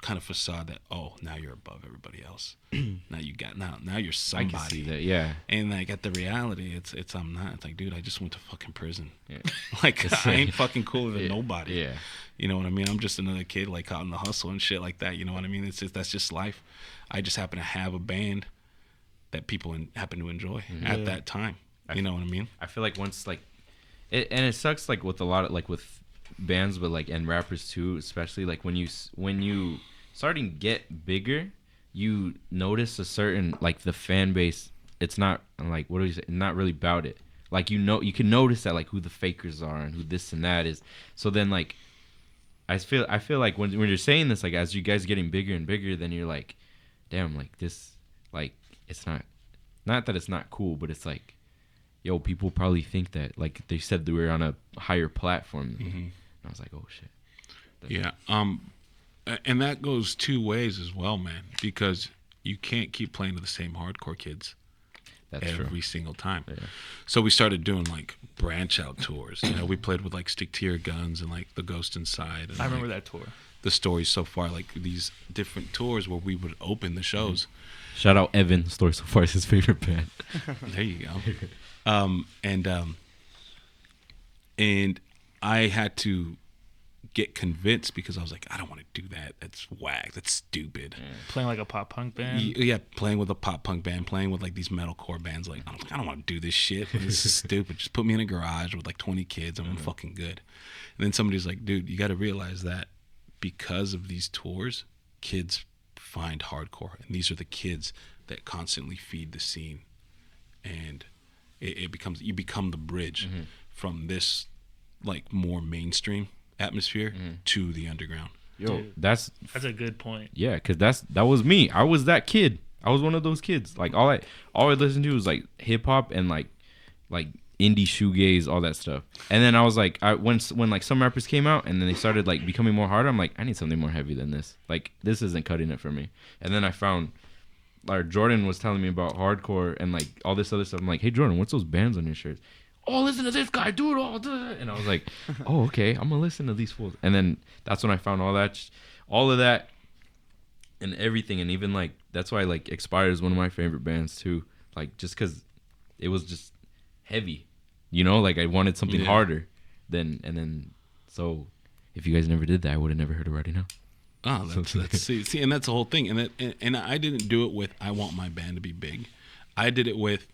kind of facade that, oh, now you're above everybody else. now you're somebody. I can see that. Yeah. And like at the reality, it's I'm not. It's like, dude, I just went to fucking prison. Yeah. Like I ain't fucking cooler than nobody. Yeah. You know what I mean? I'm just another kid like caught in the hustle and shit like that. You know what I mean? That's just life. I just happen to have a band that people happen to enjoy at that time. You know what I mean? I feel like once like, it sucks like with a lot of like with bands, but like and rappers too, especially like when you starting to get bigger, you notice a certain like the fan base. It's not like what do you say? Not really about it. Like you can notice that like who the fakers are and who this and that is. So then like. I feel like when you're saying this, like as you guys getting bigger and bigger, then you're like, damn, like this, like it's not that it's not cool, but it's like, yo, people probably think that like they said they were on a higher platform. And I was like, oh shit. Yeah. And that goes two ways as well, man, because you can't keep playing to the same hardcore kids. That's every true. single time. Yeah. So we started doing like branch out tours. You know, we played with like Stick to Your Guns and like The Ghost Inside. And, I remember that tour. The Stories So Far, like these different tours where we would open the shows. Shout out Evan. Story So Far is his favorite band. There you go. And I had to get convinced because I was like, I don't want to do that. That's whack. That's stupid. Playing like a pop punk band. Yeah, playing with a pop punk band, playing with like these metalcore bands. Like, I don't want to do this shit. This is stupid. Just put me in a garage with like 20 kids and I'm fucking good. And then somebody's like, dude, you got to realize that because of these tours, kids find hardcore. And these are the kids that constantly feed the scene. And it becomes, you become the bridge from this like more mainstream atmosphere to the underground. Yo, Dude, that's a good point. Yeah, because that was me. I was that kid. I was one of those kids. Like all I listened to was like hip hop and like indie shoegaze, all that stuff. And then I was like, when like some rappers came out and then they started like becoming more harder, I'm like, I need something more heavy than this. Like this isn't cutting it for me. And then I found, like Jordan was telling me about hardcore and like all this other stuff. I'm like, hey Jordan, what's those bands on your shirts? Oh, listen to this guy, do it all. And I was like, oh, okay, I'm gonna listen to these fools. And then that's when I found all of that, and everything. And even like that's why like Expired is one of my favorite bands too. Like just because it was just heavy, you know. Like I wanted something harder. So if you guys never did that, I would have never heard of Writing Out. Oh, that's see, and that's the whole thing. And I didn't do it with I want my band to be big. I did it with,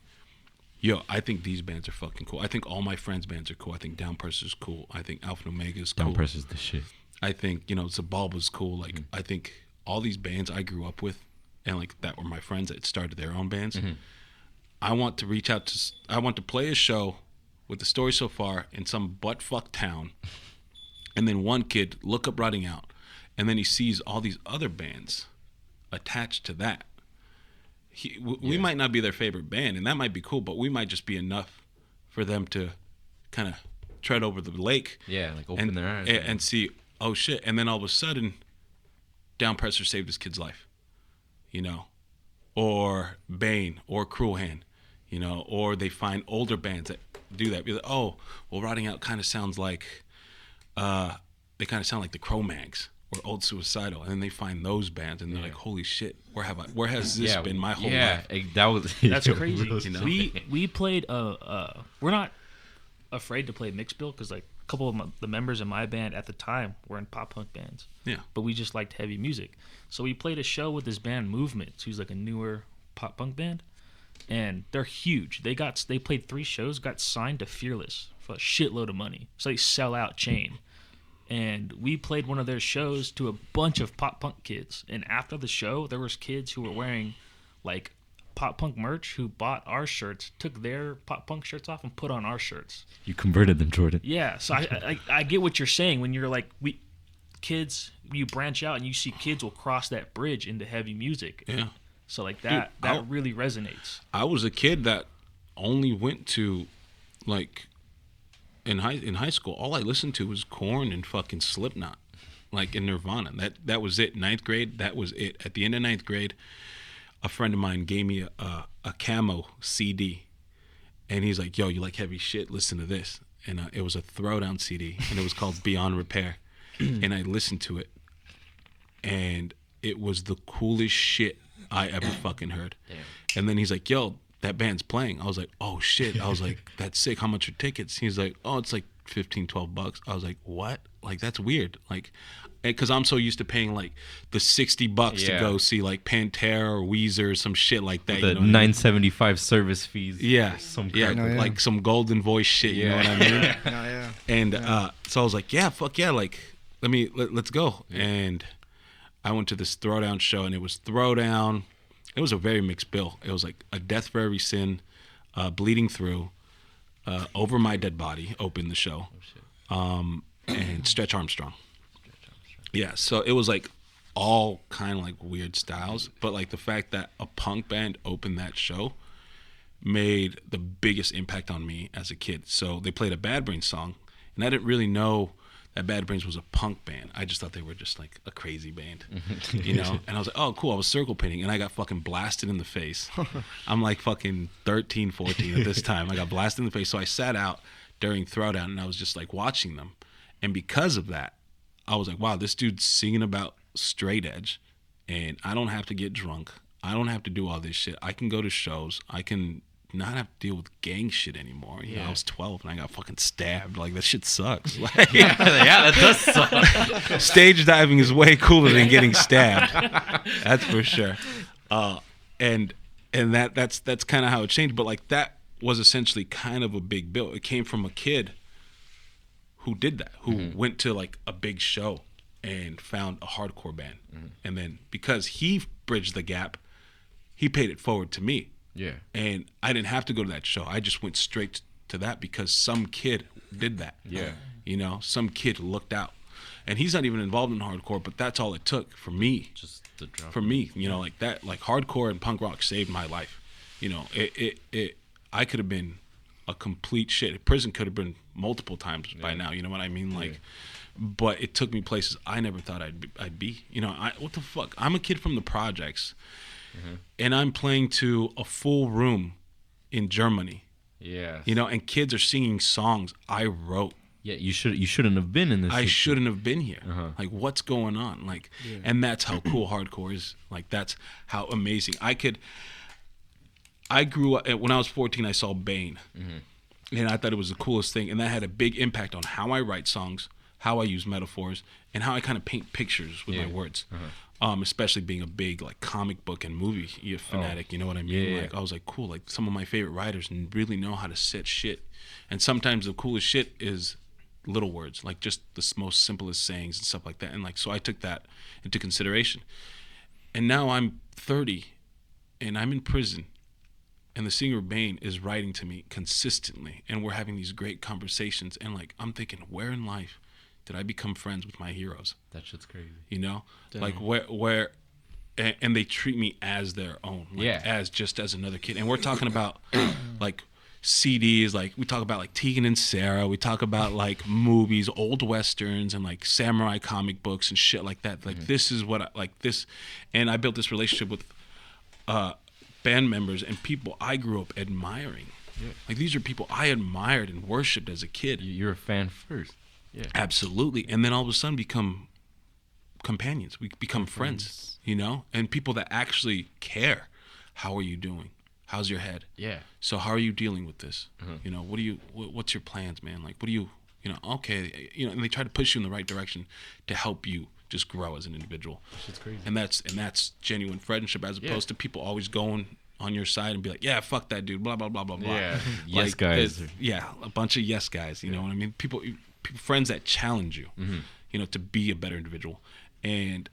yo, I think these bands are fucking cool. I think all my friends' bands are cool. I think Downpressure's cool. I think Alpha and Omega is cool. Downpressure's the shit. I think, Zabalba's cool. Like, I think all these bands I grew up with and, like, that were my friends that started their own bands. I want to reach out to, I want to play a show with The Story So Far in some butt-fuck town. And then one kid look up Rotting Out. And then he sees all these other bands attached to that. We might not be their favorite band, and that might be cool, but we might just be enough for them to kind of tread over the lake. Yeah, like open their eyes. And see, oh shit. And then all of a sudden, Downpresser saved this kid's life, or Bane, or Cruel Hand, or they find older bands that do that. Be like, oh, well, Rotting Out kind of sounds like, they kind of sound like the Cro-Mags. Or Old Suicidal, and then they find those bands, and they're like, "Holy shit, where has this been my whole life?" That's crazy. We played. We're not afraid to play mixed bill because like a couple of the members in my band at the time were in pop punk bands. Yeah, but we just liked heavy music, so we played a show with this band Movement, who's like a newer pop punk band, and they're huge. They played 3 shows, got signed to Fearless for a shitload of money, so they sell out chain. And we played one of their shows to a bunch of pop punk kids. And after the show, there was kids who were wearing like pop punk merch who bought our shirts took their pop punk shirts off and put on our shirts. You converted them, Jordan. Yeah, so I get what you're saying when you're like kids, you branch out and you see kids will cross that bridge into heavy music. Yeah. So like that really resonates. I was a kid that only went to, like, in high school, all I listened to was Korn and fucking Slipknot, like, in Nirvana. That was it. 9th grade, that was it. At the end of 9th grade, a friend of mine gave me a Camo CD, and he's like, "Yo, you like heavy shit? Listen to this." And it was a Throwdown CD, and it was called Beyond Repair. And I listened to it, and it was the coolest shit I ever fucking heard. Damn. And then he's like, "Yo, that band's playing." I was like, "Oh shit." I was like, "That's sick. How much are tickets?" He's like, "Oh, it's like $15-12." I was like, "What? Like, that's weird." Like, because I'm so used to paying like the $60 to go see like Pantera or Weezer or some shit like that. The you know $9.75 service fees. Like some Golden Voice shit. You know what I mean? And so I was like, "Yeah, fuck yeah, like let's go." And I went to this Throwdown show, and it was Throwdown. It was a very mixed bill. It was like A Death for Every Sin, Bleeding Through, Over My Dead Body opened the show, and Stretch Armstrong. Yeah, so it was like all kind of like weird styles, but like the fact that a punk band opened that show made the biggest impact on me as a kid. So they played a Bad Brains song, and I didn't really know that Bad Brains was a punk band. I just thought they were just like a crazy band, you know? And I was like, "Oh, cool." I was circle pinning, and I got fucking blasted in the face. I'm like fucking 13, 14 at this time. I got blasted in the face. So I sat out during Throwdown, and I was just like watching them. And because of that, I was like, wow, this dude's singing about straight edge, and I don't have to get drunk. I don't have to do all this shit. I can go to shows. I can not have to deal with gang shit anymore. You know, I was 12 and I got fucking stabbed. Like, that shit sucks. Like, yeah, that does suck. Stage diving is way cooler than getting stabbed. That's for sure. And that's kind of how it changed. But like, that was essentially kind of a big bill. It came from a kid who did that, who went to like a big show and found a hardcore band. And then because he bridged the gap, he paid it forward to me. Yeah. And I didn't have to go to that show. I just went straight to that because some kid did that. Yeah. You know, some kid looked out. And he's not even involved in hardcore, but that's all it took for me. Just the drop. For me, you know, like that, like hardcore and punk rock saved my life. You know, I could have been a complete shit. Prison could have been multiple times by now. You know what I mean? Like, but it took me places I never thought I'd be. You know, what the fuck? I'm a kid from the projects, and I'm playing to a full room in Germany. Yeah. You know, and kids are singing songs I wrote. Yeah, you shouldn't have been in this. I shouldn't have been here. Like, what's going on? Like, and that's how cool hardcore is. Like, that's how amazing. I grew up, when I was 14, I saw Bane. And I thought it was the coolest thing. And that had a big impact on how I write songs, how I use metaphors, and how I kind of paint pictures with my words. Especially being a big like comic book and movie fanatic, you know what I mean? Yeah. Like, I was like, cool, like some of my favorite writers really know how to set shit. And sometimes the coolest shit is little words, like just the most simplest sayings and stuff like that. And like, so I took that into consideration. And now I'm 30 and I'm in prison. And the singer Bane is writing to me consistently, and we're having these great conversations. And like, I'm thinking, where in life did I become friends with my heroes? That shit's crazy. You know, like where, and they treat me as their own, like, as another kid. And we're talking about like CDs, like we talk about like Tegan and Sarah. We talk about like movies, old westerns, and like samurai comic books and shit like that. Like this is what I like this, and I built this relationship with band members and people I grew up admiring. Like these are people I admired and worshipped as a kid. You're a fan first. Yeah, absolutely. And then all of a sudden become companions. We become friends, you know, and people that actually care. How are you doing? How's your head? Yeah. So how are you dealing with this? You know, what's your plans, man? Like, what do you know, okay, you know, and they try to push you in the right direction to help you just grow as an individual. That's crazy. And that's genuine friendship, as opposed to people always going on your side and be like, yeah, fuck that dude, blah blah blah blah blah. Yeah. Like, yes guys. A bunch of yes guys. You know what I mean? People, friends that challenge you, you know, to be a better individual, and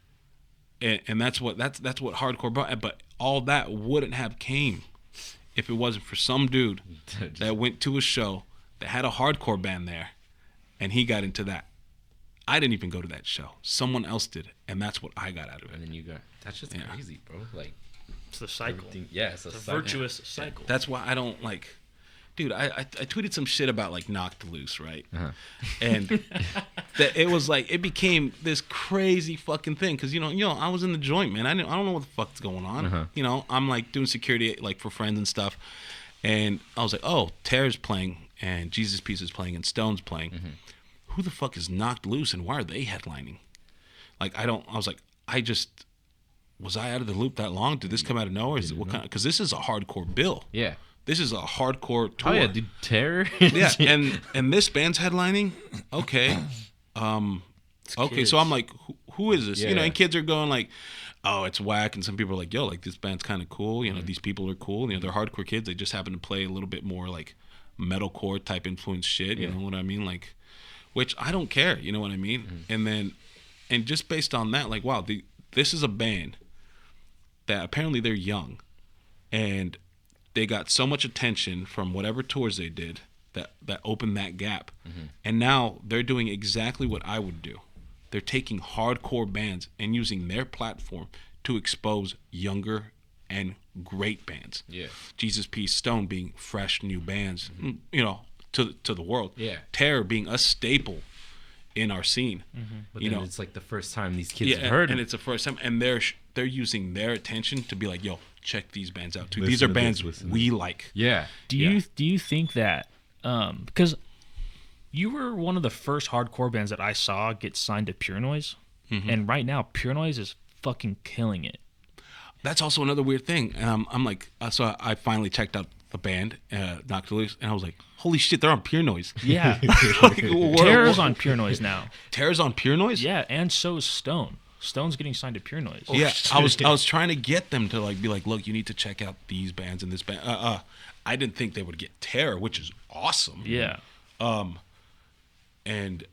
that's what hardcore brought. But all that wouldn't have came if it wasn't for some dude that went to a show that had a hardcore band there, and he got into that. I didn't even go to that show. Someone else did, and that's what I got out of it. And then you got that's just crazy, bro. Like It's the cycle. Yeah, it's a virtuous cycle. That's why I don't like. Dude, I tweeted some shit about like Knocked Loose, right? And that it was like it became this crazy fucking thing because you know I was in the joint, man. I don't know what the fuck's going on. You know, I'm like doing security like for friends and stuff, and I was like, oh, Terror's playing and Jesus Piece is playing and Stone's playing. Who the fuck is Knocked Loose and why are they headlining? Like I was like, was I out of the loop that long? Did this come out of nowhere? Is it what kind? Because this is a hardcore bill. Yeah. This is a hardcore tour. Oh yeah, dude, Terror. Yeah, and this band's headlining. Okay, okay. So I'm like, who is this? Yeah, you know, yeah. and kids are going like, oh, it's whack. And some people are like, yo, like this band's kind of cool. You know, these people are cool. You know, they're hardcore kids. They just happen to play a little bit more like metalcore type influence shit. You know what I mean? Like, which I don't care. You know what I mean? And just based on that, like, wow, this is a band that apparently they're young, and they got so much attention from whatever tours they did that opened that gap. And now they're doing exactly what I would do. They're taking hardcore bands and using their platform to expose younger and great bands. Yeah. Jesus Piece, Stone being fresh new bands, you know, to the world. Yeah. Terror being a staple in our scene. But you then know, it's like the first time these kids have heard and them. it's the first time, and they're using their attention to be like, yo, check these bands out too. These Listen are to bands this, listen to we like. Yeah. Do you think that because you were one of the first hardcore bands that I saw get signed to Pure Noise, and right now Pure Noise is fucking killing it. That's also another weird thing. I'm like, so I finally checked out the band, Knocked Loose, and I was like, holy shit, they're on Pure Noise. Yeah. Like, Terror's on Pure Noise now. Terror's on Pure Noise? Yeah, and so is Stone. Stone's getting signed to Pure Noise. Yeah, I was trying to get them to like be like, look, you need to check out these bands and this band. I didn't think they would get Terror, which is awesome. Yeah. And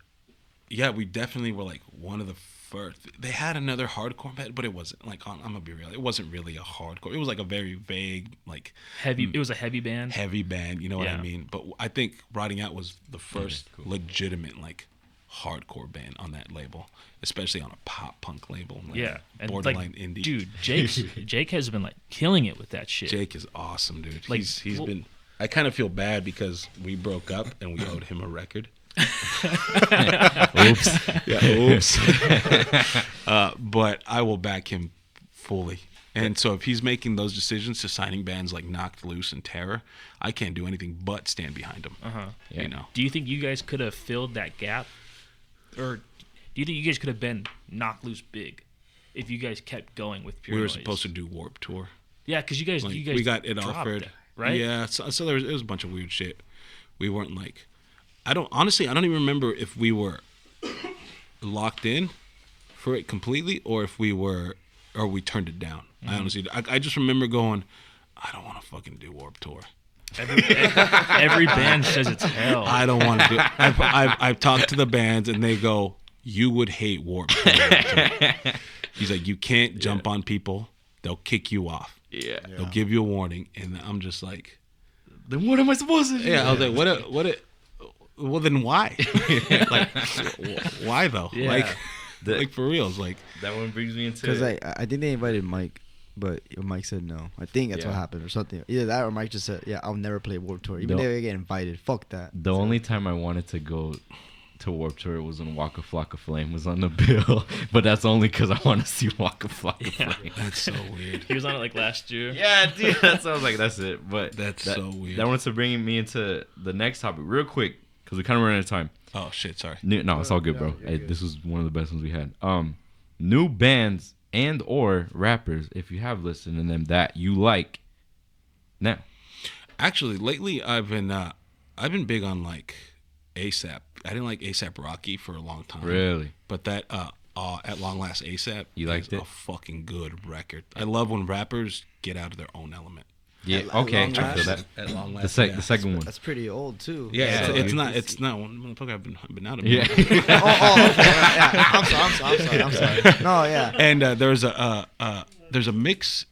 yeah, we definitely were like one of the first. They had another hardcore band, but it wasn't like, I'm gonna be real, it wasn't really a hardcore. It was like a very vague, like heavy. It was a heavy band. Heavy band, you know what I mean? But I think Rotting Out was the first legitimate like hardcore band on that label, especially on a pop punk label. Like and borderline like, indie. Dude, Jake has been like killing it with that shit. Jake is awesome, dude. Like, he's been. I kind of feel bad because we broke up and we owed him a record. Oops. Yeah, oops. But I will back him fully. And so if he's making those decisions to signing bands like Knocked Loose and Terror, I can't do anything but stand behind him. You know. Do you think you guys could have filled that gap, or do you think you guys could have been Knocked Loose big if you guys kept going with Pure We were Noise? supposed to do Warped Tour. Yeah, because you guys we got it dropped offered, it, right? Yeah, so it was a bunch of weird shit. We weren't like, I don't even remember if we were locked in for it completely or if we turned it down. I honestly, I just remember going, I don't want to fucking do Warped Tour. Every band says it's hell. I don't want to do it. I've talked to the bands and they go, you would hate Warped Tour. He's like, you can't jump on people. They'll kick you off. Yeah. They'll give you a warning. And I'm just like, then what am I supposed to do? Yeah, I was like, well, then why? Like, why though? Yeah. Like for reals, like that one brings me into because I think they invited Mike, but Mike said no. I think that's what happened or something. Either that or Mike just said, "Yeah, I'll never play Warped Tour, even if they get invited. Fuck that." The only time I wanted to go to Warped Tour was when Waka Flocka Flame was on the bill, but that's only because I want to see Waka Flocka Flame. That's so weird. He was on it like last year. Yeah, dude. That's I was like, that's it. But that's so weird. That wants to bring me into the next topic real quick because we kind of ran out of time. Oh shit, sorry. No, it's all good, bro. Hey, this was one of the best ones we had. New bands and or rappers, if you have listened to them that you like now. Actually, lately I've been big on like ASAP. I didn't like ASAP Rocky for a long time. Really? But that At Long Last ASAP, you liked it? A fucking good record. I love when rappers get out of their own element. Yeah. Okay. I feel that. At Long Last. The second one. That's pretty old too. Yeah. It's not. Motherfucker, I've been out of it. Yeah. Okay. Yeah. I'm sorry. No, yeah. And there's a mix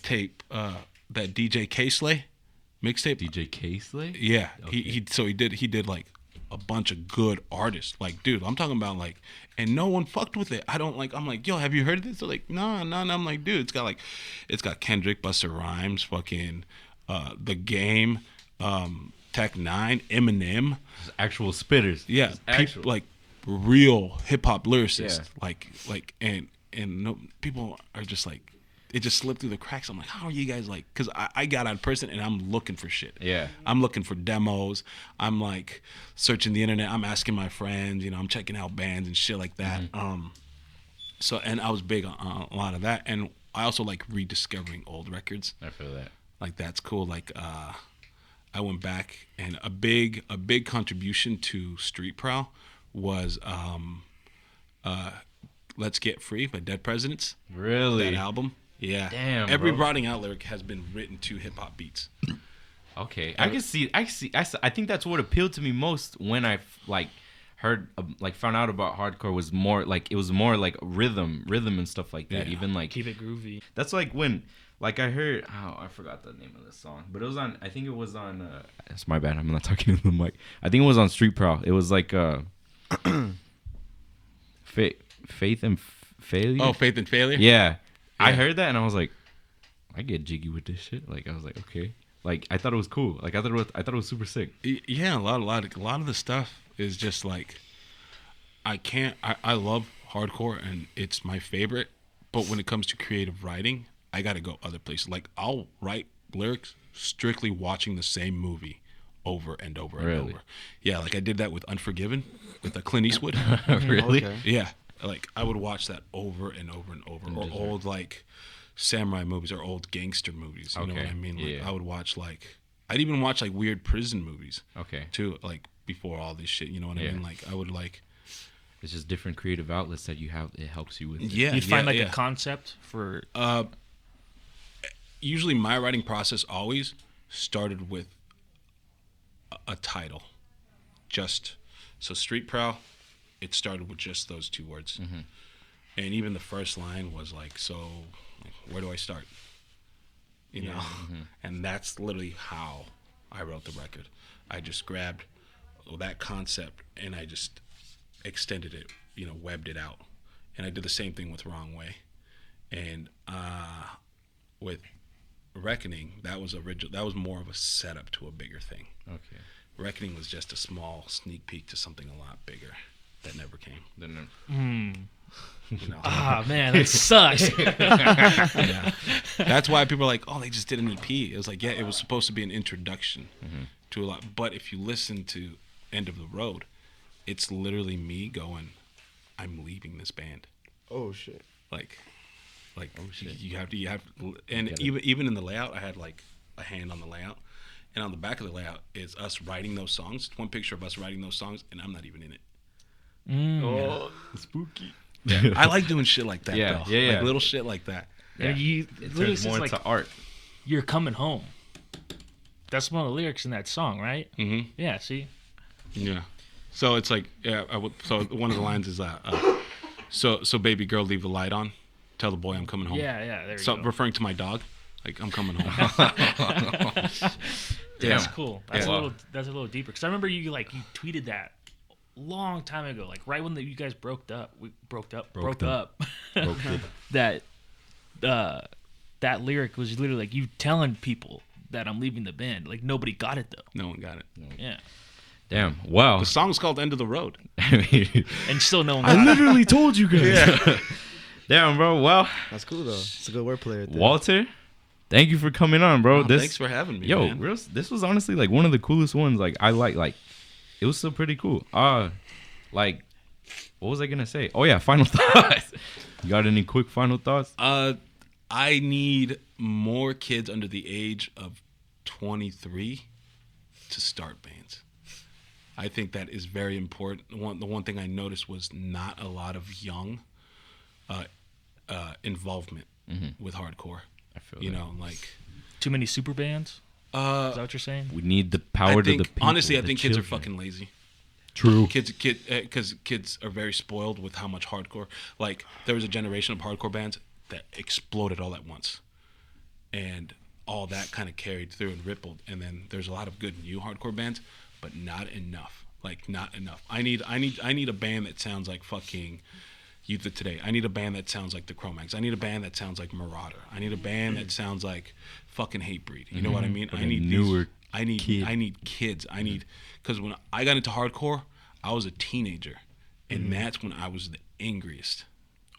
tape, that DJ K-Slay mixtape. DJ K-Slay? Yeah, Okay. he did like a bunch of good artists. Like, dude, I'm talking about like, and no one fucked with it. I'm like, yo, have you heard of this? They're like, no. I'm like, dude, it's got Kendrick, Busta Rhymes, fucking The Game, Tech Nine, Eminem. Actual spitters. Yeah, Actual. like real hip hop lyricists. Yeah. Like and no, people are just like, it just slipped through the cracks. I'm like, how are you guys like? Because I got on person and I'm looking for shit. Yeah. I'm looking for demos. I'm like searching the internet. I'm asking my friends. You know, I'm checking out bands and shit like that. So, and I was big on a lot of that. And I also like rediscovering old records. I feel that. Like, that's cool. Like, I went back, and a big contribution to Street Prowl was Let's Get Free by Dead Presidents. Really? That album. Yeah. Damn, Every bro. Rotting Out lyric has been written to hip hop beats. Okay, I can see. I think that's what appealed to me most when I like heard, like, found out about hardcore was more like, it was more like rhythm and stuff like that. Yeah. Even like Keep it groovy. that's like when, like, I heard, I forgot the name of the song, but it was on. I think it was on. It's my bad. I'm not talking to the mic. I think it was on Street Prowl. It was like Faith and Failure. Oh, Faith and Failure? Yeah. I Yeah. heard that and I was like, I get jiggy with this shit. Like, I was like, okay. Like, I thought it was cool. Like, I thought it was super sick. Yeah, a lot of the stuff is just like, I love hardcore and it's my favorite, but when it comes to creative writing, I gotta go other places. Like, I'll write lyrics strictly watching the same movie over and over and Really? over. Yeah, like I did that with Unforgiven with Clint Eastwood. Really? Okay. Yeah, like I would watch that over and over and over. Or old like samurai movies or old gangster movies. You know what Okay, I mean? Like, yeah. I would watch I'd even watch like weird prison movies Okay. too, like before all this shit. You know what I Yeah. mean? Like I would like. It's just different creative outlets that you have. It helps you with. it. Yeah, You'd find like yeah. a concept for. Usually my writing process always started with a title. So Street Prowl, it started with just those two words. Mm-hmm. And even the first line was like, so where do I start? You know? And that's literally how I wrote the record. I just grabbed that concept and I just extended it, webbed it out. And I did the same thing with Wrong Way. And with Reckoning, that was more of a setup to a bigger thing. Okay. Reckoning was just a small sneak peek to something a lot bigger that never came. Then You know? Ah, man, that sucks. Yeah. That's why people are like, oh, they just did an EP. It was like, yeah, it was supposed to be an introduction to a lot. But if you listen to End of the Road, it's literally me going, I'm leaving this band. Oh shit. Like you have, and even in the layout, I had like a hand on the layout, and on the back of the layout is us writing those songs. One picture of us writing those songs, and I'm not even in it. Oh, spooky. Yeah. I like doing shit like that. Yeah, though. yeah. Like little shit like that. And you It literally turns more says, into like, art. you're coming home. That's one of the lyrics in that song, right? Mm-hmm. Yeah, see? Yeah. So it's like, so one of the lines is so baby girl, leave the light on. Tell the boy I'm coming home. Yeah, there you So go. referring to my dog, like I'm coming home. That's cool. That's Yeah. That's a little deeper. Because I remember you tweeted that long time ago, like right when you guys broke up. Broke up. that that lyric was literally like you telling people that I'm leaving the band. Like nobody got it though. No one got it. Yeah, Damn. Wow. The song's called End of the Road. and still no one got I it. literally told you guys. Damn, bro. Well, That's cool though. It's a good wordplay right there. Walter, thank you for coming on, bro. Oh, thanks for having me, man. This was honestly like one of the coolest ones. Like I like it was still pretty cool. Like what was I gonna say? Oh yeah, final thoughts. You got any quick final thoughts? I need more kids under the age of 23 to start bands. I think that is very important. The one thing I noticed was not a lot of young involvement with hardcore. I feel You that. know, like Too many super bands. Is that what you're saying? We need the power to the people. honestly, I the think kids are children. fucking lazy. True. Because kids are very spoiled with how much hardcore. Like there was a generation of hardcore bands that exploded all at once, and all that kind of carried through and rippled. And then there's a lot of good new hardcore bands, but not enough. Like, not enough. I need a band that sounds like fucking Youth of Today. I need a band that sounds like the Cro-Mags. I need a band that sounds like Marauder. I need a band that sounds like fucking Hatebreed. You know what I mean? Like I need newer I need kids. I need, because when I got into hardcore, I was a teenager, and that's when I was the angriest.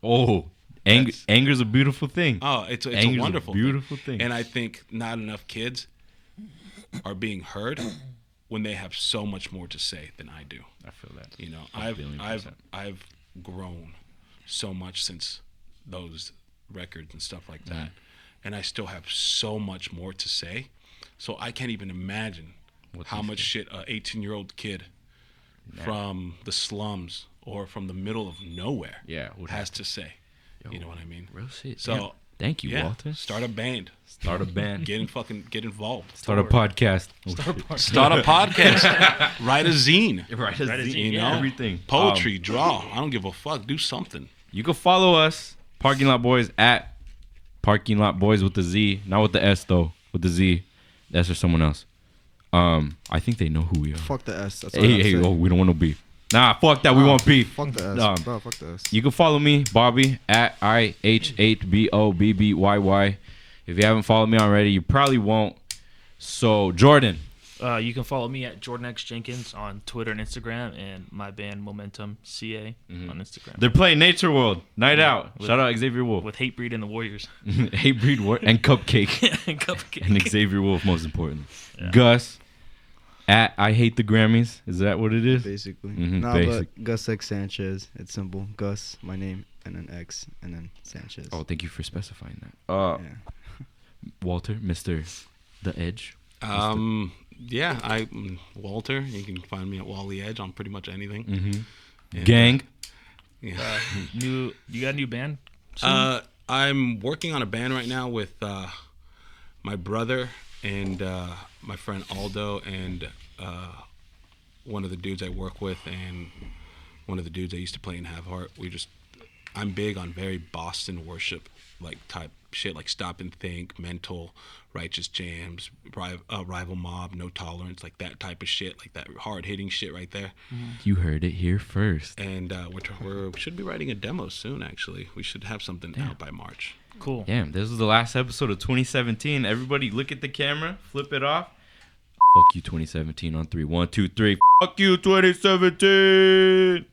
Oh, anger's a beautiful thing. Oh, it's a wonderful, beautiful thing. And I think not enough kids are being heard when they have so much more to say than I do. I feel that. You know, $1,000,000,000%. I've grown so much since those records and stuff like that, and I still have so much more to say. So I can't even imagine how much shit a 18-year-old kid from the slums or from the middle of nowhere has to say. Yo, you know what I mean? Real shit. So yeah. Thank you, Walter. Start a band. Get involved. Start a podcast. Start a podcast. Write a zine. Write a zine. You know, everything. Poetry, draw. I don't give a fuck. Do something. You can follow us, Parking Lot Boys, at Parking Lot Boys with the Z, not with the S though, with the Z. The S or someone else. I think they know who we are. Fuck the S. That's Hey, we don't want no beef. Nah, fuck that. We want beef. Fuck the S. Bro, fuck the S. You can follow me, Bobby, at IH8BOBBYY. If you haven't followed me already, you probably won't. So, Jordan. You can follow me at Jordan X Jenkins on Twitter and Instagram, and my band Momentum CA on Instagram. They're playing Nature World. Night out. Shout out Xavier Wolf. With Hatebreed and the Warriors. Hatebreed and Cupcake. And Cupcake. And Xavier Wolf, most important. Yeah. Gus. At I Hate the Grammys. Is that what it is? Basically. Basic. But Gus X Sanchez. It's simple. Gus, my name, and then X, and then Sanchez. Oh, thank you for specifying that. Walter, Mr. The Edge. Yeah, Walter. You can find me at Wally Edge on pretty much anything. And, Gang. Yeah. You got a new band soon? I'm working on a band right now with my brother and my friend Aldo and one of the dudes I work with and one of the dudes I used to play in Have Heart. I'm big on very Boston worship type shit, like Stop and Think, Mental, Righteous Jams, Rival Mob, No Tolerance, like that type of shit, like that hard hitting shit right there. You heard it here first. And we should be writing a demo soon. Actually, we should have something out by March. Cool. Damn, this was the last episode of 2017. Everybody, look at the camera, flip it off. Fuck you, 2017 on 3. 1, 2, 3. Fuck you, 2017.